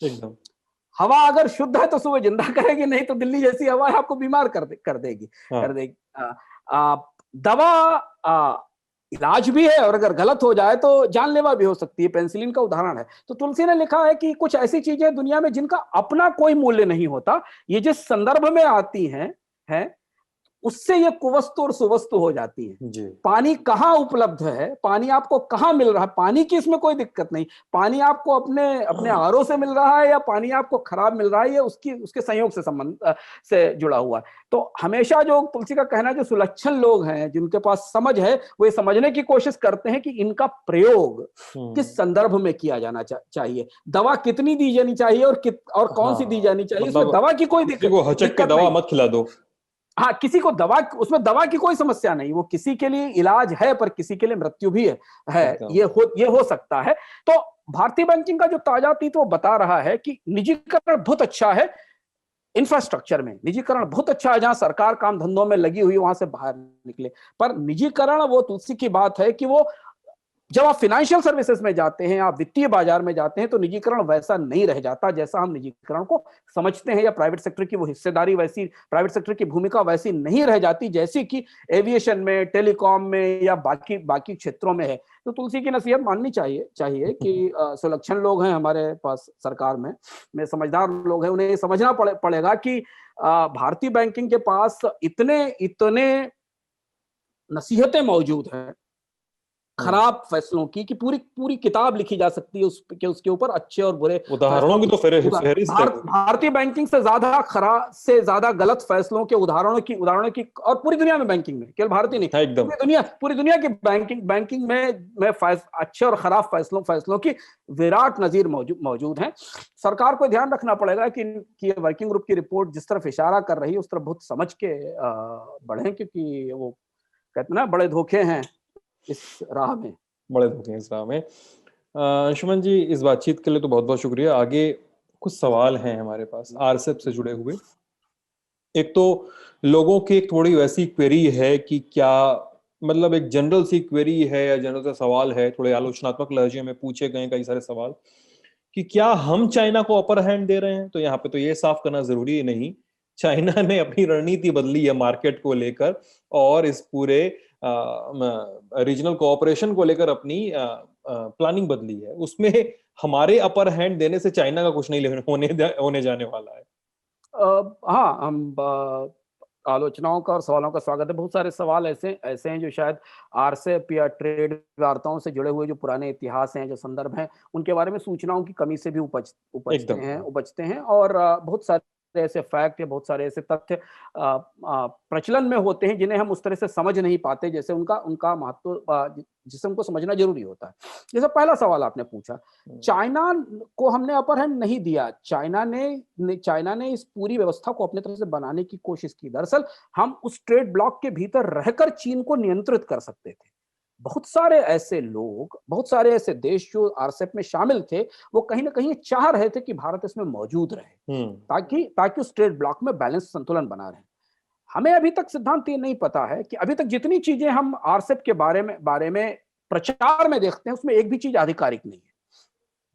एकदम। हवा अगर शुद्ध है तो सुबह जिंदा करेगी, नहीं तो दिल्ली जैसी हवा है आपको बीमार कर देगी। दवा इलाज भी है, और अगर गलत हो जाए तो जानलेवा भी हो सकती है। पेनिसिलिन का उदाहरण है। तो तुलसी ने लिखा है कि कुछ ऐसी चीजें दुनिया में जिनका अपना कोई मूल्य नहीं होता, ये जिस संदर्भ में आती हैं उससे ये कुवस्तु और सुवस्तु हो जाती है। पानी कहाँ उपलब्ध है, पानी आपको कहाँ मिल रहा है, पानी की इसमें कोई दिक्कत नहीं। पानी आपको अपने आरओ से मिल रहा है या पानी आपको खराब मिल रहा है, ये उसके संयोग से संबंध से जुड़ा हुआ है। तो हमेशा जो तुलसी का कहना है, जो सुलक्षण लोग हैं, जिनके पास समझ है, वो ये समझने की कोशिश करते हैं कि इनका प्रयोग किस संदर्भ में किया जाना चाहिए, दवा कितनी दी जानी चाहिए और कौन सी दी जानी चाहिए। इसमें दवा की कोई दिक्कत दवा मत खिला दो। हाँ, किसी को उसमें दवा की कोई समस्या नहीं, वो किसी के लिए इलाज है, पर किसी के लिए मृत्यु भी है। ये हो सकता है। तो भारतीय बैंकिंग का जो ताजा अतीत वो बता रहा है कि निजीकरण बहुत अच्छा है, इंफ्रास्ट्रक्चर में निजीकरण बहुत अच्छा है, जहां सरकार काम धंधों में लगी हुई वहां से बाहर निकले। पर निजीकरण, वो तुलसी की बात है कि वो जब आप फाइनेंशियल सर्विसेज में जाते हैं, आप वित्तीय बाजार में जाते हैं, तो निजीकरण वैसा नहीं रह जाता जैसा हम निजीकरण को समझते हैं, या प्राइवेट सेक्टर की वो हिस्सेदारी वैसी, प्राइवेट सेक्टर की भूमिका वैसी नहीं रह जाती जैसी कि एविएशन में, टेलीकॉम में या बाकी क्षेत्रों में है। तो तुलसी की नसीहत माननी चाहिए कि सुलक्षण लोग हैं हमारे पास सरकार में समझदार लोग हैं, उन्हें समझना पड़ेगा कि भारतीय बैंकिंग के पास इतने नसीहतें मौजूद हैं खराब फैसलों की, कि पूरी किताब लिखी जा सकती है उसके ऊपर अच्छे और बुरे उदाहरणों की। तो फहरिस्त भारतीय बैंकिंग से ज्यादा गलत फैसलों के उदाहरणों की, और पूरी दुनिया में बैंकिंग में, केवल भारतीय नहीं, पूरी दुनिया की बैंकिंग में अच्छे और खराब फैसलों की विराट नजीर मौजूद है। सरकार को ध्यान रखना पड़ेगा कि वर्किंग ग्रुप की रिपोर्ट जिस तरफ इशारा कर रही है उस तरफ बहुत समझ के बढ़े, क्योंकि वो कहते हैं ना, बड़े धोखे हैं इस राह में, बड़े धोखे हैं इस राह में। अंशुमन जी, इस बातचीत के लिए तो बहुत बहुत शुक्रिया। आगे कुछ सवाल हैं हमारे पास आरसेप से जुड़े हुए। एक तो लोगों की एक थोड़ी वैसी क्वेरी है कि क्या, मतलब एक जनरल सी क्वेरी है या जनरल सा सवाल है, थोड़े आलोचनात्मक लहजे में पूछे गए कई सारे सवाल, कि क्या हम चाइना को अपर हैंड दे रहे हैं। तो यहाँ पे तो ये साफ करना जरूरी नहीं, चाइना ने अपनी रणनीति बदली है मार्केट को लेकर, और इस पूरे रीजनल कोऑपरेशन को लेकर अपनी प्लानिंग बदली है। उसमें हमारे अपर हैंड देने से चाइना का कुछ नहीं होने जाने वाला है। हाँ, हम आलोचनाओं का और सवालों का स्वागत है। बहुत सारे सवाल ऐसे ऐसे हैं जो शायद आरसेप या ट्रेड वार्ताओं से जुड़े हुए जो पुराने इतिहास हैं, जो संदर्भ हैं, उनके बारे में सूचनाओं की कमी से भी एकदम। उपजते हैं और बहुत सारे ऐसे फैक्ट या बहुत सारे ऐसे तथ्य प्रचलन में होते हैं जिन्हें हम उस तरह से समझ नहीं पाते, जैसे उनका उनका महत्व जिसे हमको समझना जरूरी होता है। जैसे पहला सवाल आपने पूछा, चाइना को हमने अपर हैंड नहीं दिया, चाइना ने इस पूरी व्यवस्था को अपने तरफ से बनाने की कोशिश की। दरअसल हम उस ट्रेड ब्लॉक के भीतर रहकर चीन को नियंत्रित कर सकते थे। बहुत सारे ऐसे लोग, बहुत सारे ऐसे देश जो आरसेप में शामिल थे, वो कहीं ना कहीं चाह रहे थे कि भारत इसमें मौजूद रहे, ताकि ताकि उस ट्रेड ब्लॉक में बैलेंस, संतुलन बना रहे। हमें अभी तक सिद्धांत ये नहीं पता है कि अभी तक जितनी चीजें हम आरसेप के बारे में प्रचार में देखते हैं, उसमें एक भी चीज आधिकारिक नहीं है।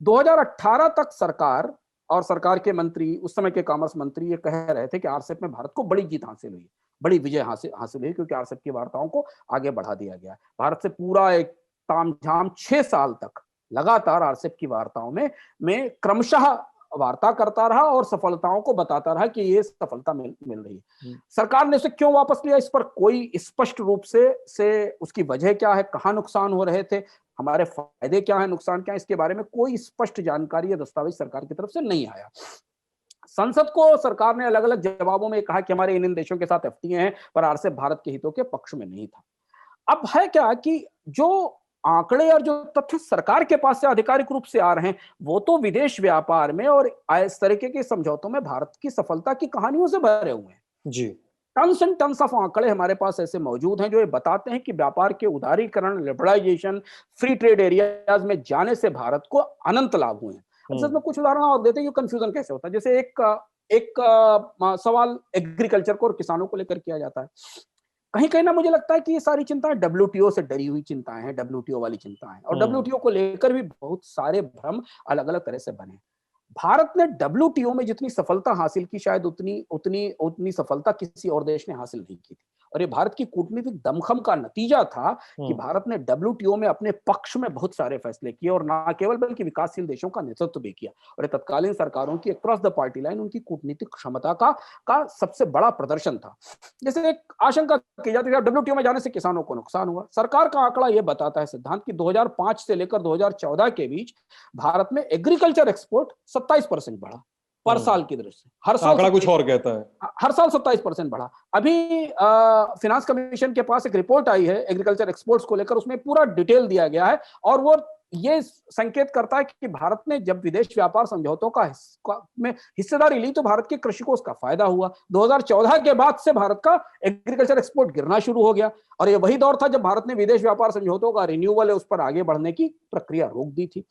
2018 तक सरकार और सरकार के मंत्री, उस समय के कॉमर्स मंत्री, ये कह रहे थे कि आरसेप में भारत को बड़ी जीत हासिल हुई, बड़ी विजय हासिल हुई, क्योंकि आरसेप की वार्ताओं को आगे बढ़ा दिया गया। भारत से पूरा एक तामझाम 6 साल तक लगातार आरसेप की वार्ताओं में क्रमशः वार्ता करता रहा और सफलताओं को बताता रहा कि ये सफलता मिल रही है। सरकार ने इसे क्यों वापस लिया, इस पर कोई स्पष्ट रूप से उसकी वजह क्या है, कहां नुकसान हो रहे थे, हमारे फायदे क्या है, नुकसान क्या है, इसके बारे में कोई स्पष्ट जानकारी या दस्तावेज सरकार की तरफ से नहीं आया। संसद को सरकार ने अलग अलग जवाबों में कहा कि हमारे इन देशों के साथ एफटीए हैं, पर आरसेप भारत के हितों के पक्ष में नहीं था। अब है क्या कि जो आंकड़े और जो तथ्य सरकार के पास से आधिकारिक रूप से आ रहे हैं, वो तो विदेश व्यापार में और इस तरीके के समझौतों में भारत की सफलता की कहानियों से भरे हुए हैं। जी। टन्स एंड टन्स ऑफ आंकड़े हमारे पास ऐसे मौजूद हैं जो ये बताते हैं कि व्यापार के उदारीकरण, लिबरलाइजेशन, फ्री ट्रेड एरियाज में जाने से भारत को अनंत लाभ हुए हैं। अब में कुछ उदाहरण और देते हैं कि कंफ्यूजन कैसे होता है। जैसे एक सवाल एग्रीकल्चर को और किसानों को लेकर किया जाता है। कहीं कहीं ना मुझे लगता है कि ये सारी चिंताएं डब्ल्यूटीओ से डरी हुई चिंताएं हैं, डब्ल्यूटीओ वाली चिंताएं, और डब्ल्यूटीओ को लेकर भी बहुत सारे भ्रम अलग अलग तरह से बने। भारत ने डब्ल्यूटीओ में जितनी सफलता हासिल की, शायद उतनी उतनी उतनी सफलता किसी और देश ने हासिल नहीं की थी। और ये भारत की कूटनीतिक दमखम का नतीजा था कि भारत ने डब्ल्यूटीओ में अपने पक्ष में बहुत सारे फैसले किए, और ना केवल बल्कि विकासशील देशों का नेतृत्व भी किया। और ये तत्कालीन सरकारों की अक्रॉस द पार्टी लाइन उनकी कूटनीतिक क्षमता का सबसे बड़ा प्रदर्शन था। जैसे एक आशंका की जाती है डब्ल्यूटीओ में जाने से किसानों को नुकसान हुआ। सरकार का आंकड़ा यह बताता है सिद्धांत कि 2005 से लेकर 2014 के बीच भारत में एग्रीकल्चर एक्सपोर्ट 27% बढ़ा पर साल की दृष्टि से। हर साल आंकड़ा कुछ और कहता है, हर साल 27% बढ़ा। अभी फिनांस कमीशन के पास एक रिपोर्ट आई है एग्रीकल्चर एक्सपोर्ट्स को लेकर, उसमें पूरा डिटेल दिया गया है, और वो ये संकेत करता है कि भारत ने जब विदेश व्यापार समझौतों में हिस्सेदारी ली तो भारत के कृषि को उसका फायदा हुआ। 2014 के बाद से भारत का एग्रीकल्चर एक्सपोर्ट गिरना शुरू हो गया, और ये वही दौर था जब भारत ने विदेश व्यापार समझौतों का रिन्यूअल है उस पर आगे बढ़ने की प्रक्रिया रोक दी थी।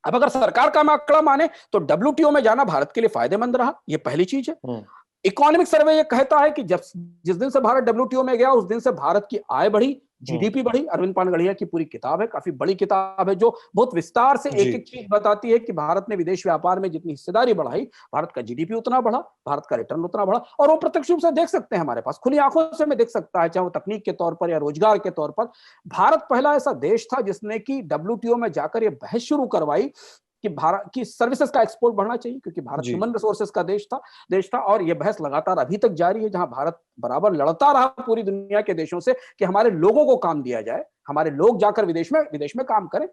अब अगर सरकार का आंकड़ा माने तो डब्ल्यूटीओ में जाना भारत के लिए फायदेमंद रहा, यह पहली चीज है। इकोनॉमिक सर्वे यह कहता है कि जिस दिन से भारत डब्ल्यूटीओ में गया उस दिन से भारत की आय बढ़ी, जीडीपी बढ़ी। अरविंद पानगढ़िया की पूरी किताब है, काफी बड़ी किताब है, जो बहुत विस्तार से एक एक चीज बताती है कि भारत ने विदेश व्यापार में जितनी हिस्सेदारी बढ़ाई, भारत का जीडीपी उतना बढ़ा, भारत का रिटर्न उतना बढ़ा। और वो प्रत्यक्ष रूप से देख सकते हैं, हमारे पास खुली आंखों से में देख सकता है, चाहे वो तकनीक के तौर पर या रोजगार के तौर पर। भारत पहला ऐसा देश था जिसने की डब्ल्यूटीओ में जाकर यह बहस शुरू करवाई कि भारत की सर्विसेज का एक्सपोर्ट बढ़ना चाहिए, क्योंकि भारत ह्यूमन रिसोर्सेज का देश था। और यह बहस लगातार अभी तक जारी है, जहां भारत बराबर लड़ता रहा पूरी दुनिया के देशों से कि हमारे लोगों को काम दिया जाए, हमारे लोग जाकर विदेश में काम करें।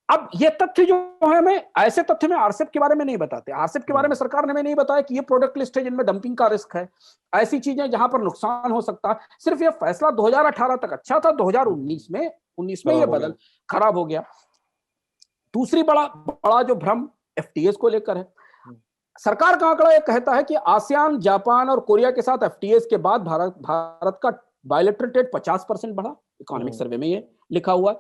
अब ये तथ्य जो है, हमें ऐसे तथ्य में आरसेप के बारे में नहीं बताते। आरसेप के बारे में सरकार ने हमें नहीं बताया कि ये प्रोडक्ट लिस्ट है जिनमें डंपिंग का रिस्क है, ऐसी चीजें जहां पर नुकसान हो सकता है। सिर्फ ये फैसला 2018 तक अच्छा था, 2019 में ये बदल खराब हो गया। दूसरी बड़ा जो भ्रम एफटीएस को लेकर है। सरकार का आंकड़ा यह कहता है कि आसियान, जापान और कोरिया के साथ एफटीएस के बाद भारत का बायलैटरल ट्रेड 50% बढ़ा। इकोनॉमिक सर्वे में ये लिखा हुआ है।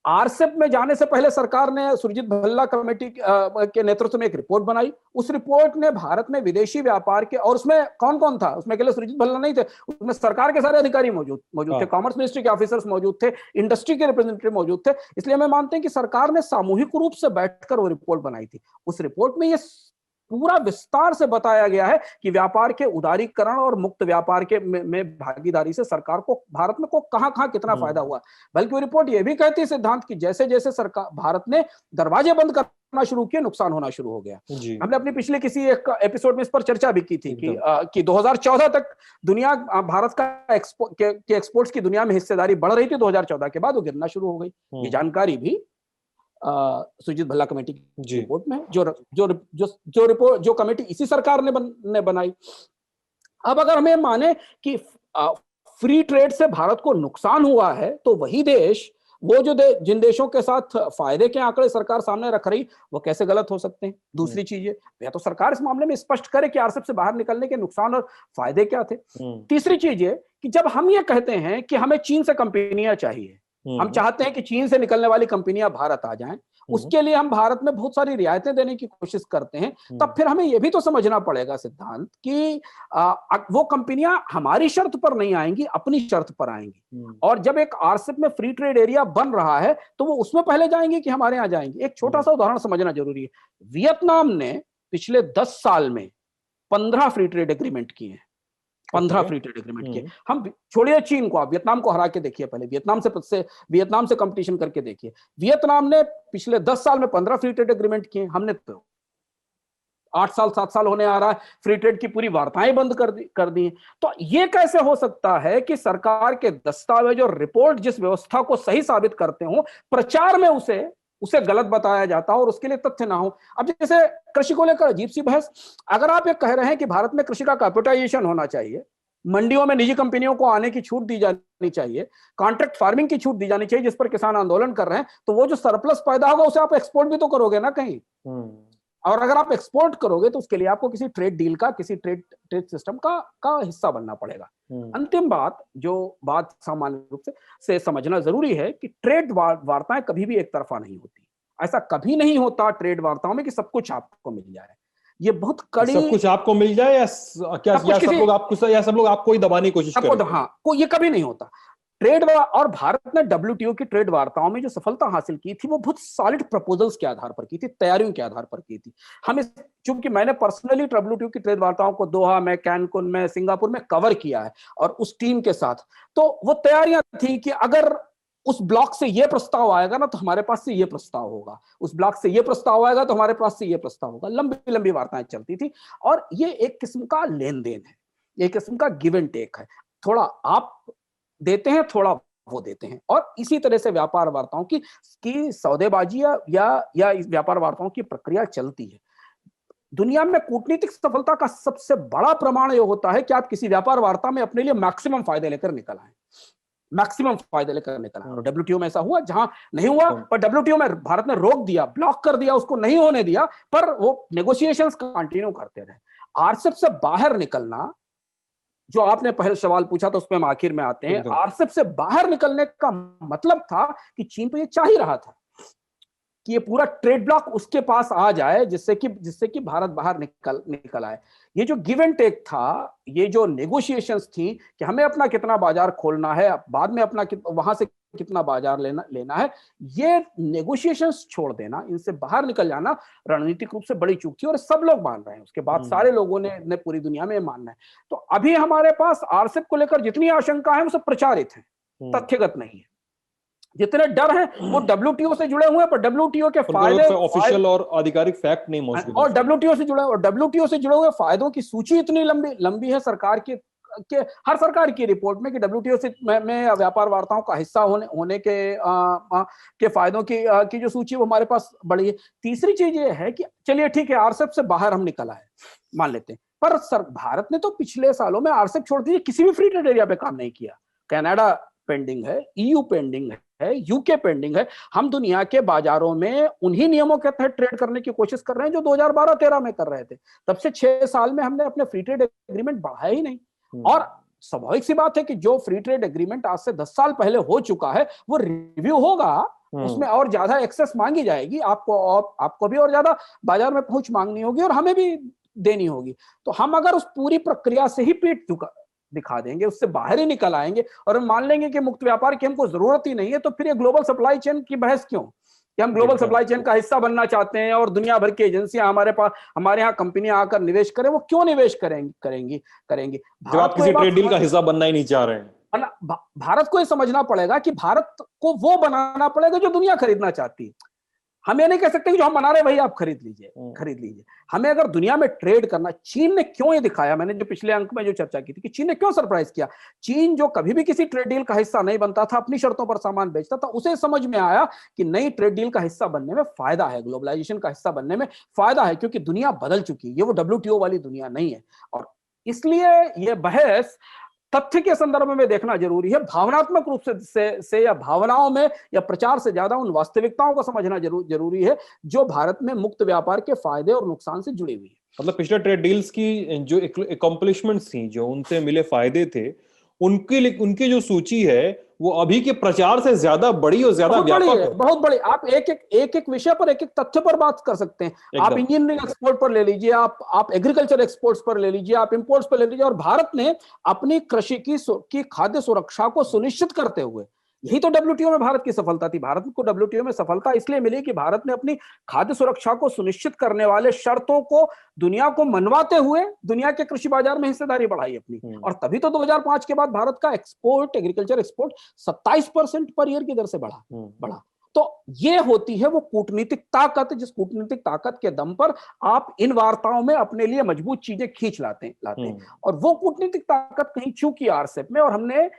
आरसेप में जाने से पहले सरकार ने सुरजीत भल्ला कमेटी के नेतृत्व में एक रिपोर्ट बनाई। उस रिपोर्ट ने भारत में विदेशी व्यापार के, और उसमें कौन कौन था, उसमें अकेले सुरजीत भल्ला नहीं थे, उसमें सरकार के सारे अधिकारी मौजूद थे, कॉमर्स मिनिस्ट्री के ऑफिसर्स मौजूद थे, इंडस्ट्री के रिप्रेजेंटेटिव मौजूद थे। इसलिए हम मानते हैं कि सरकार ने सामूहिक रूप से बैठकर वो रिपोर्ट बनाई थी। उस रिपोर्ट में ये पूरा विस्तार से बताया गया है कि व्यापार के उदारीकरण और मुक्त व्यापार के में भागीदारी से सरकार को भारत में को कहां कितना फायदा हुआ। बल्कि वो रिपोर्ट ये भी कहती है सिद्धांत कि जैसे जैसे सरकार भारत ने दरवाजे बंद करना शुरू किए, नुकसान होना शुरू हो गया। हमने अपनी पिछले किसी एक एपिसोड में इस पर चर्चा भी की थी कि 2014 तक दुनिया भारत का एक्सपोर्ट्स की दुनिया में हिस्सेदारी बढ़ रही थी, 2014 के बाद वो गिरना शुरू हो गई। ये जानकारी भी सुरजीत भल्ला कमेटी की रिपोर्ट में, जो कमेटी इसी सरकार ने बनाई। अब अगर हमें माने कि फ्री ट्रेड से भारत को नुकसान हुआ है, तो वही देश, जिन देशों के साथ फायदे के आंकड़े सरकार सामने रख रही, वो कैसे गलत हो सकते हैं। दूसरी चीज है, या तो सरकार इस मामले में स्पष्ट करे कि आरसेप से बाहर निकलने के नुकसान और फायदे क्या थे। तीसरी चीज है कि जब हम ये कहते हैं कि हमें चीन से कंपनियां चाहिए, हम चाहते हैं कि चीन से निकलने वाली कंपनियां भारत आ जाएं, उसके लिए हम भारत में बहुत सारी रियायतें देने की कोशिश करते हैं, तब फिर हमें यह भी तो समझना पड़ेगा सिद्धांत कि वो कंपनियां हमारी शर्त पर नहीं आएंगी, अपनी शर्त पर आएंगी। और जब एक आरसेप में फ्री ट्रेड एरिया बन रहा है तो वो उसमें पहले जाएंगे कि हमारे यहां जाएंगे। एक छोटा सा उदाहरण समझना जरूरी है। वियतनाम ने पिछले 10 साल में 15 फ्री ट्रेड एग्रीमेंट किए हैं, 15 फ्री ट्रेड एग्रीमेंट किए। हम छोड़िए चीन को, आप वियतनाम को हरा के देखिए, पहले वियतनाम से कंपटीशन करके देखिए। वियतनाम ने पिछले 10 साल में 15 फ्री ट्रेड एग्रीमेंट किए, हमने तो 8 साल 7 साल होने आ रहा है, फ्री ट्रेड की पूरी वार्ताएं बंद कर दी। तो ये कैसे हो सकता है कि सरकार के दस्तावेज और रिपोर्ट जिस व्यवस्था को सही साबित करते हो, प्रचार में उसे गलत बताया जाता हो और उसके लिए तथ्य ना हो। अब जैसे कृषि को लेकर अजीब सी बहस, अगर आप ये कह रहे हैं कि भारत में कृषि का कैपिटलाइजेशन होना चाहिए, मंडियों में निजी कंपनियों को आने की छूट दी जानी चाहिए, कॉन्ट्रैक्ट फार्मिंग की छूट दी जानी चाहिए जिस पर किसान आंदोलन कर रहे हैं, तो वो जो सरप्लस पैदा होगा उसे आप एक्सपोर्ट भी तो करोगे ना कहीं। और अगर आप एक्सपोर्ट करोगे तो उसके लिए आपको किसी ट्रेड डील का, किसी ट्रेड सिस्टम का हिस्सा बनना पड़ेगा। अंतिम बात, जो बात सामान्य रूप से समझना जरूरी है कि ट्रेड वार्ताएं कभी भी एक तरफा नहीं होती। ऐसा कभी नहीं होता ट्रेड वार्ताओं में कि सब कुछ आपको मिल जाए। ये बहुत कड़ी, सब कुछ आपको मिल जाए या सब लोग आपको ही दबाने की कोशिश करें। हाँ, ये कभी नहीं होता। और भारत ने डब्ल्यूटीओ की ट्रेड वार्ताओं में जो सफलता हासिल की थी, वो बहुत सॉलिड प्रपोजल्स के आधार पर की थी, तैयारियों के आधार पर की थी। चूंकि मैंने पर्सनली डब्ल्यूटीओ की ट्रेड वार्ताओं को दोहा में, कैनकुन में, सिंगापुर में कवर किया है और उस टीम के साथ, तो वो तैयारियां थी कि अगर उस ब्लॉक से ये प्रस्ताव आएगा ना तो हमारे पास से ये प्रस्ताव होगा, उस ब्लॉक से ये प्रस्ताव आएगा तो हमारे पास से ये प्रस्ताव होगा। लंबी लंबी वार्ताएं चलती थी और ये एक किस्म का लेन देन है, एक किस्म का गिव एंड टेक है। थोड़ा आप देते हैं, थोड़ा वो देते हैं, और इसी तरह से व्यापार वार्ताओं की सौदेबाजी या इस व्यापार वार्ताओं की प्रक्रिया चलती है। दुनिया में कूटनीतिक सफलता का सबसे बड़ा प्रमाण यह होता है कि आप किसी व्यापार वार्ता में अपने लिए मैक्सिमम फायदे लेकर निकल आए, मैक्सिमम फायदे लेकर निकल आए। और डब्ल्यूटीओ में ऐसा हुआ, जहां नहीं हुआ पर डब्ल्यूटीओ में भारत ने रोक दिया, ब्लॉक कर दिया, उसको नहीं होने दिया, पर वो नेगोशिएशंस कंटिन्यू करते रहे। आरसेप से बाहर निकलना, जो आपने पहले सवाल पूछा तो उसमें हम आखिर में आते हैं। आरसेप से बाहर निकलने का मतलब था कि चीन तो ये चाह ही रहा था कि ये पूरा ट्रेड ब्लॉक उसके पास आ जाए, जिससे कि भारत बाहर निकल आए। ये जो गिव एंड टेक था, ये जो नेगोशिएशंस थी कि हमें अपना कितना बाजार खोलना है, बाद में अपना वहां से कितना बाजार लेना है, ये नेगोशिएशंस छोड़ देना, इनसे बाहर निकल जाना रणनीतिक रूप से बड़ी चूक थी और सब लोग मान रहे हैं। उसके बाद सारे लोगों ने पूरी दुनिया में मानना है। तो अभी हमारे पास आरसेप को लेकर जितनी आशंका है वो सब प्रचारित है, तथ्यगत नहीं है। जितने डर हैं वो डब्ल्यूटीओ से जुड़े हुए हैं, पर डब्ल्यूटीओ के फायदे ऑफिशियल और आधिकारिक फैक्ट नहीं मौजूद, और डब्ल्यूटीओ से जुड़े हुए फायदों की सूची इतनी लंबी है सरकार के हर सरकार की रिपोर्ट में कि डब्ल्यूटीओ से में व्यापार वार्ताओं का हिस्सा होने के फायदों की जो सूची वो हमारे पास बड़ी है। तीसरी चीज ये है कि चलिए ठीक है, आरसेप से बाहर हम निकल आए, मान लेते हैं, पर भारत ने तो पिछले सालों में आरसेप छोड़ दीजिए किसी भी फ्री ट्रेड एरिया पे काम नहीं किया। कनाडा पेंडिंग है, ईयू पेंडिंग है, यूके पेंडिंग है। हम दुनिया के बाजारों में उन्हीं नियमों के तहत ट्रेड करने की कोशिश कर रहे हैं जो 2012-13 में कर रहे थे। तब से 6 साल में हमने अपने फ्री ट्रेड एग्रीमेंट बढ़ाया ही नहीं। और स्वाभाविक सी बात है कि जो फ्री ट्रेड एग्रीमेंट आज से 10 साल पहले हो चुका है वो रिव्यू होगा, उसमें और ज्यादा एक्सेस मांगी जाएगी, आपको भी और ज्यादा बाजार में पहुंच मांगनी होगी और हमें भी देनी होगी। तो हम अगर उस पूरी प्रक्रिया से ही पीठ दिखा देंगे, उससे बाहर ही निकल आएंगे और हम मान लेंगे कि मुक्त व्यापार की हमको जरूरत ही नहीं है, तो फिर ये ग्लोबल सप्लाई चेन की बहस क्यों, कि हम ग्लोबल एकदम। सप्लाई चेन का हिस्सा बनना चाहते हैं और दुनिया भर की एजेंसियां हमारे पास, हमारे यहाँ कंपनियां आकर निवेश करें, वो क्यों निवेश करेंगी। जब आप भारत को किसी ये बात ट्रेड डील का हिस्सा बनना ही नहीं चाह रहे हैं। भारत को ये समझना पड़ेगा कि भारत को वो बनाना पड़ेगा जो दुनिया खरीदना चाहती है। हम ये नहीं कह सकते कि जो हम बना रहे हैं वही आप खरीद लीजिए। हमें अगर दुनिया में ट्रेड करना, चीन ने क्यों ये दिखाया, मैंने जो पिछले अंक में जो चर्चा की थी कि चीन ने क्यों सरप्राइज किया। चीन जो कभी भी किसी ट्रेड डील का हिस्सा नहीं बनता था, अपनी शर्तों पर सामान बेचता था, उसे समझ में आया कि नई ट्रेड डील का हिस्सा बनने में फायदा है, ग्लोबलाइजेशन का हिस्सा बनने में फायदा है, क्योंकि दुनिया बदल चुकी है, ये वो WTO वाली दुनिया नहीं है। और इसलिए ये बहस तथ्य के संदर्भ में देखना जरूरी है, भावनात्मक रूप से या भावनाओं में या प्रचार से ज्यादा उन वास्तविकताओं को समझना जरूरी है जो भारत में मुक्त व्यापार के फायदे और नुकसान से जुड़ी हुई है। मतलब पिछले ट्रेड डील्स की जो अकॉम्प्लिशमेंट्स थी, जो उनसे मिले फायदे थे, उनके लिए उनकी जो सूची है वो अभी के प्रचार से ज्यादा बड़ी और ज्यादा व्यापक है। बहुत बड़ी। आप एक विषय पर, एक तथ्य पर बात कर सकते हैं। आप इंजीनियरिंग एक्सपोर्ट पर ले लीजिए, आप एग्रीकल्चर एक्सपोर्ट्स पर ले लीजिए, आप इंपोर्ट्स पर ले लीजिए। और भारत ने अपनी कृषि की खाद्य सुरक्षा को सुनिश्चित करते हुए, यही तो WTO में भारत की सफलता थी। भारत को WTO में सफलता इसलिए मिली कि भारत ने अपनी खाद्य सुरक्षा को सुनिश्चित करने वाले शर्तों को दुनिया को मनवाते हुए दुनिया के कृषि बाजार में हिस्सेदारी बढ़ाई अपनी। और तभी तो 2005 के बाद भारत का export, agriculture export 27% per year की दर से बढ़ा। तो ये होती है वो कूटनीतिक ताकत, जिस कूटनीतिक ताकत के दम पर आप इन वार्ताओं में अपने लिए मजबूत चीजें खींच लाते हैं। और वो कूटनीतिक ताकत कहीं चूकी RCEP में, और हमने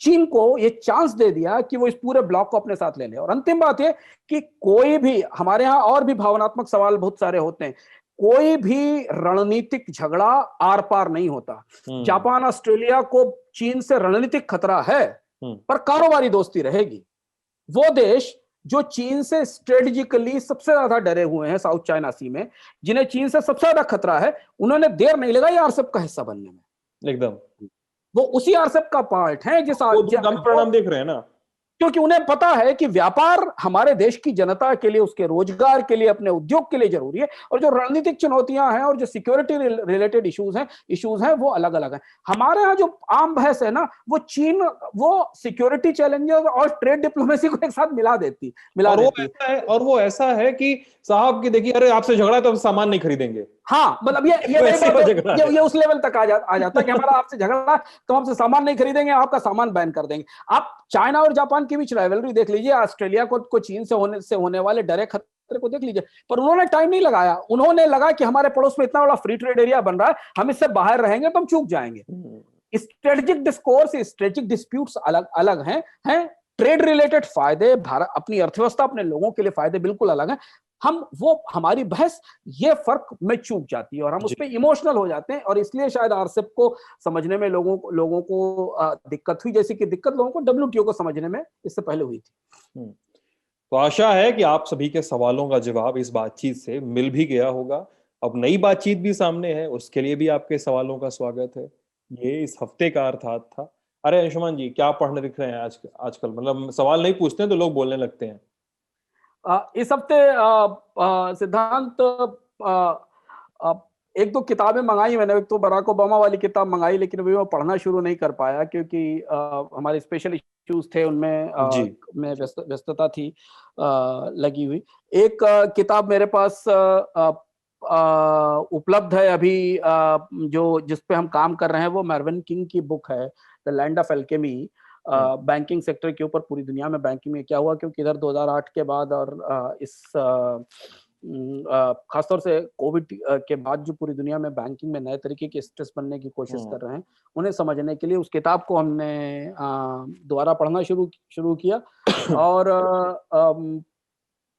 चीन को ये चांस दे दिया कि वो इस पूरे ब्लॉक को अपने साथ ले ले। और अंतिम बात है कि कोई भी, हमारे यहां और भी भावनात्मक सवाल बहुत सारे होते हैं, कोई भी रणनीतिक झगड़ा आर पार नहीं होता। जापान ऑस्ट्रेलिया को चीन से रणनीतिक खतरा है, पर कारोबारी दोस्ती रहेगी। वो देश जो चीन से स्ट्रेटेजिकली सबसे ज्यादा डरे हुए हैं साउथ चाइना सी में, जिन्हें चीन से सबसे ज्यादा खतरा है, उन्होंने देर नहीं लगाई RCEP का हिस्सा बनने में। एकदम वो उसी RCEP का पार्ट है परिणाम देख रहे हैं ना, क्योंकि उन्हें पता है कि व्यापार हमारे देश की जनता के लिए, उसके रोजगार के लिए, अपने उद्योग के लिए जरूरी है। और जो रणनीतिक चुनौतियां हैं और जो सिक्योरिटी रिलेटेड इश्यूज हैं वो अलग अलग हैं। हमारे यहाँ जो आम बहस है ना, वो चीन, वो सिक्योरिटी चैलेंजेस और ट्रेड डिप्लोमेसी को एक साथ मिला देती है। और वो ऐसा है कि साहब की देखिए, अरे आपसे झगड़ा है तो सामान नहीं खरीदेंगे। हाँ, मतलब ये उस लेवल तक आ जाता है कि हमारा आपसे झगड़ा, तो आपसे सामान नहीं खरीदेंगे, आपका सामान बैन कर देंगे। आप चाइना और जापान के बीच राइवलरी देख लीजिए, ऑस्ट्रेलिया को चीन से होने वाले डरे खतरे को देख लीजिए, पर उन्होंने टाइम नहीं लगाया। उन्होंने लगा कि हमारे पड़ोस में इतना बड़ा फ्री ट्रेड एरिया बन रहा है, हम इससे बाहर रहेंगे तो हम चूक जाएंगे। स्ट्रेटेजिक डिस्कोर्स, स्ट्रेटेजिक डिस्प्यूट्स अलग अलग हैं। ट्रेड रिलेटेड फायदे, भारत अपनी अर्थव्यवस्था, अपने लोगों के लिए फायदे बिल्कुल अलग हैं। हमारी बहस ये फर्क में चूक जाती है और हम उस पर इमोशनल हो जाते हैं, और इसलिए शायद RCEP को समझने में लोगों को दिक्कत हुई, जैसी कि दिक्कत लोगों को WTO को समझने में इससे पहले हुई थी। तो आशा है कि आप सभी के सवालों का जवाब इस बातचीत से मिल भी गया होगा। अब नई बातचीत भी सामने है, उसके लिए भी आपके सवालों का स्वागत है। ये इस हफ्ते का अर्थात था। अरे अंशुमान जी, क्या पढ़ने लिख रहे हैं आजकल? मतलब सवाल नहीं पूछते हैं तो लोग बोलने लगते हैं। इस हफ्ते सिद्धांत एक दो किताबें मंगाई मैंने। एक तो बराक ओबामा वाली किताब मंगाई, लेकिन अभी मैं पढ़ना शुरू नहीं कर पाया क्योंकि हमारे स्पेशल इश्यूज थे, उनमें में व्यस्तता थी लगी हुई। एक किताब मेरे पास उपलब्ध है अभी, जो जिस पे हम काम कर रहे हैं, वो मेरविन किंग की बुक है, the land of alchemy. Banking sector के ऊपर, पूरी दुनिया में बैंकिंग में क्या हुआ, क्योंकि इधर 2008 के बाद और इस खासतौर से कोविड के बाद जो पूरी दुनिया में बैंकिंग में नए तरीके के स्ट्रेस बनने की कोशिश कर रहे हैं, उन्हें समझने के लिए उस किताब को हमने दोबारा पढ़ना शुरू किया। और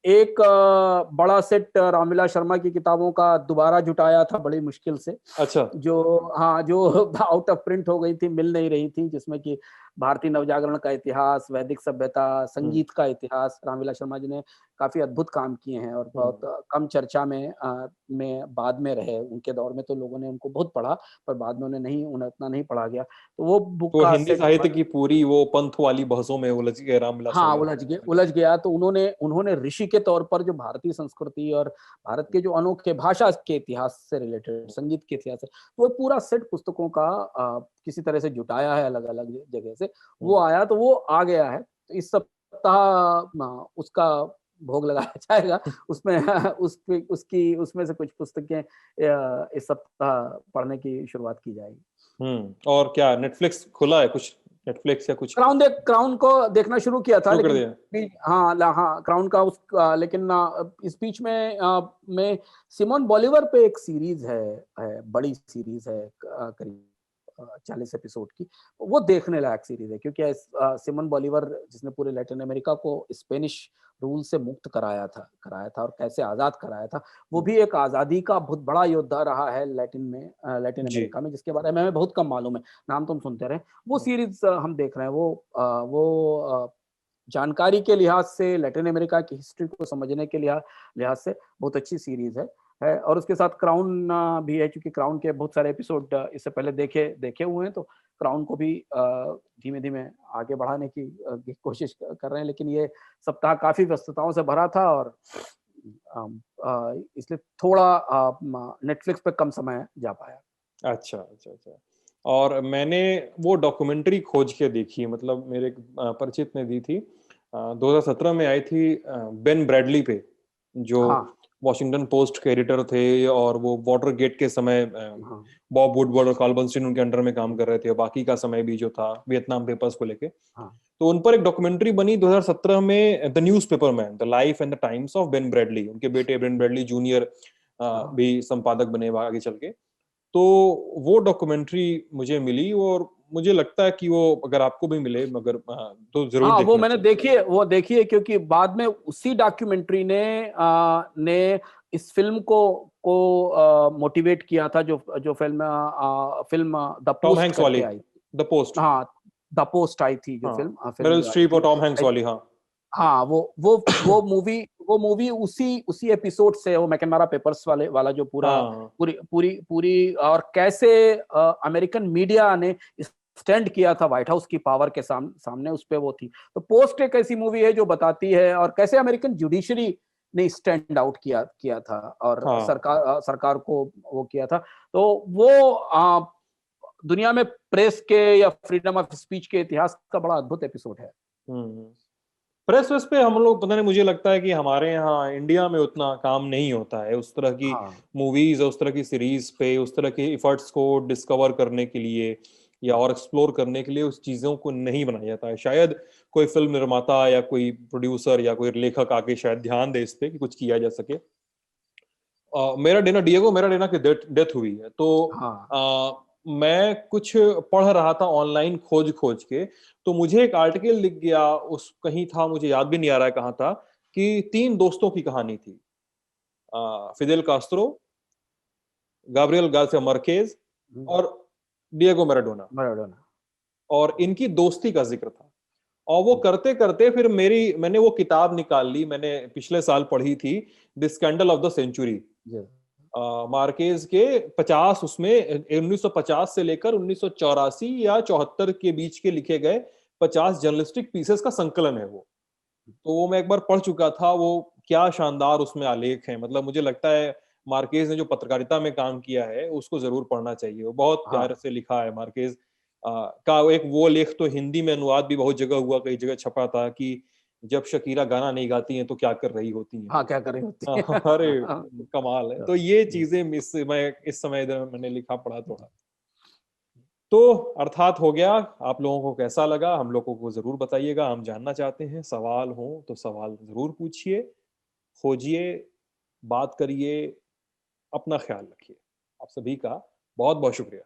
एक बड़ा सेट रामविलास शर्मा की किताबों का दोबारा जुटाया था बड़ी मुश्किल से, अच्छा। जो हाँ, जो आउट ऑफ प्रिंट हो गई थी, मिल नहीं रही थी, जिसमें कि भारतीय नवजागरण का इतिहास, वैदिक सभ्यता, हुँ, संगीत का इतिहास, रामविलास शर्मा जी ने काफ़ी अद्भुत काम किए हैं और बहुत हुँ। कम चर्चा में बाद में रहे। उनके दौर में तो लोगों ने उनको बहुत पढ़ा, पर बाद में उन्हें उतना नहीं पढ़ा गया। तो वो बुक तो का हिंदी सेट साहित्य की पूरी वो पंथ वाली बहसों में उलझ गए रामविलास हाँ, शर्मा। उलझ गया तो उन्होंने उन्होंने ऋषि के तौर पर जो भारतीय संस्कृति और भारत के जो अनोखे भाषा के इतिहास से रिलेटेड, संगीत के इतिहास से, तो वो पूरा सेट पुस्तकों का किसी तरह से जुटाया है अलग-अलग जगह से। वो हुँ, आया तो वो आ गया है। तो इस सप्ताह उसका भोग लगाया जाएगा। उसमें उसपे उसकी उसमें से कुछ पुस्तकें इस सप्ताह पढ़ने की शुरुआत की जाएगी। हुँ। और क्या नेटफ्लिक्स खुला है कुछ? नेटफ्लिक्स या कुछ क्राउन को देखना शुरू किया था शुरू कर लेकिन दिया? हाँ, क्राउन का लेकिन इस बीच में सिमोन बॉलिवर पे एक सीरीज है बड़ी सीरीज है करीब 40 एपिसोड की। वो देखने लायक सीरीज है क्योंकि सिमोन बॉलिवर जिसने पूरे लैटिन अमेरिका को स्पेनिश रूल से मुक्त कराया था और कैसे आजाद कराया था। वो हुँ, भी एक आजादी का बहुत बड़ा योद्धा रहा है लैटिन जी। अमेरिका में, जिसके बारे में हमें बहुत कम मालूम है। नाम तो हम सुनते रहे। वो हुँ, सीरीज़ हम देख रहे हैं। जानकारी के लिहाज से लैटिन अमेरिका की हिस्ट्री को समझने के लिहाज से बहुत अच्छी सीरीज़ है और उसके साथ क्राउन भी है क्योंकि क्राउन के बहुत सारे एपिसोड इससे पहले देखे देखे हुए हैं, तो क्राउन को भी धीमे-धीमे आगे बढ़ाने की कोशिश कर रहे हैं। लेकिन ये सप्ताह काफ़ी व्यस्तताओं से भरा था और इसलिए थोड़ा नेटफ्लिक्स पे कम समय जा पाया। अच्छा, अच्छा, अच्छा। और मैंने वो डॉक्यूमेंट्री खोज के देखी है मतलब मेरे एक परिचित ने दी थी। 2017 में आई थी बेन ब्रैडली पे, जो हाँ, वॉशिंगटन पोस्ट के एडिटर थे और वो वाटरगेट के समय हाँ। बॉब वुडवर्ड और कार्ल बर्नस्टीन उनके अंडर में काम हुँ, कर रहे थे और बाकी का समय भी जो था वियतनाम पेपर्स को लेके। हाँ, तो उन पर एक डॉक्यूमेंट्री बनी 2017 में the newspaper man, the life and the times of Ben Bradley. उनके बेटे बेन ब्रैडली जूनियर हाँ। भी संपादक बने आगे चल के। तो वो डॉक्यूमेंट्री मुझे मिली और मुझे लगता है कि वो अगर आपको भी मिले मगर तो ज़रूर हाँ, देखना चाहिए। वो देखी है क्योंकि बाद में उसी डॉक्यूमेंट्री ने इस फ़िल्म को मोटिवेट किया था जो जो film the Tom post Hanks करके वाली, आई थी। The post. हाँ, द पोस्ट आई थी जो हाँ, फ़िल्म मेरिल जो आई स्ट्रीप और थी। टॉम हैंक्स वाली, हाँ। हाँ, वो मूवी उसी एपिसोड से वो मैकनारा पेपर्स वाला जो हाँ, हाँ। पूरी और कैसे अमेरिकन मीडिया ने स्टैंड किया था व्हाइट हाउस की पावर के सामने उस पे वो थी। तो पोस्ट एक ऐसी मूवी है जो बताती है और कैसे अमेरिकन जुडिशरी ने स्टैंड आउट किया था और हाँ। सरकार को वो किया था। तो वो दुनिया में प्रेस के या फ्रीडम ऑफ स्पीच के इतिहास का बड़ा अद्भुत एपिसोड है। हुँ, हुँ। प्रेस-वेस पे हम लोग पता नहीं मुझे लगता है कि हमारे यहाँ इंडिया में उतना काम नहीं होता है, उस तरह की हाँ। मूवीज़ और उस तरह की सीरीज़ पे, उस तरह के एफर्ट्स को डिस्कवर करने के लिए या हुँ। और एक्सप्लोर करने के लिए उस चीज़ों को नहीं बनाया जाता है। शायद कोई फ़िल्म निर्माता या कोई प्रोड्यूसर या कोई लेखक आके शायद ध्यान दे इस पे कि कुछ किया जा सके। डिएगो मैराडोना की डेथ डेथ हुई है, तो हाँ। मैं कुछ पढ़ रहा था ऑनलाइन खोज-खोज के, तो मुझे एक आर्टिकल दिख गया, उस कहीं था मुझे याद भी नहीं आ रहा है कहाँ था, कि 3 दोस्तों की कहानी थी। Fidel Castro, Gabriel Garcia Marquez हुँ, और डिएगो मैराडोना। मैराडोना। और इनकी दोस्ती का ज़िक्र था। और वो हुँ, करते-करते फिर मैंने वो किताब निकाल ली, मैंने पिछले साल पढ़ी थी, the scandal of the century. जी। मार्केज के 50 उसमें 1950 से लेकर 1984 या 74 के बीच के लिखे गए 50 जर्नलिस्टिक पीसेस का संकलन है वो। तो वो मैं एक बार पढ़ चुका था, वो क्या शानदार उसमें आलेख हैं। मतलब मुझे लगता है मार्केज ने जो पत्रकारिता में काम किया है, उसको ज़रूर पढ़ना चाहिए। वो बहुत हाँ, प्यार से लिखा है मार्केज का एक वो लेख तो हिंदी में अनुवाद भी बहुत जगह हुआ, कई जगह छपा था कि जब शकीरा गाना नहीं गाती हैं, तो क्या कर रही होती हैं। हाँ, क्या कर रही होती है। अरे कमाल है। तो ये जी। चीज़ें इस समय इधर मैंने लिखा पढ़ा थोड़ा। तो अर्थात हो गया, आप लोगों को कैसा लगा हम लोगों को ज़रूर बताइएगा, हम जानना चाहते हैं। सवाल हो तो सवाल ज़रूर पूछिए, खोजिए, बात करिए, अपना ख़्याल रखिए। आप सभी का बहुत-बहुत शुक्रिया।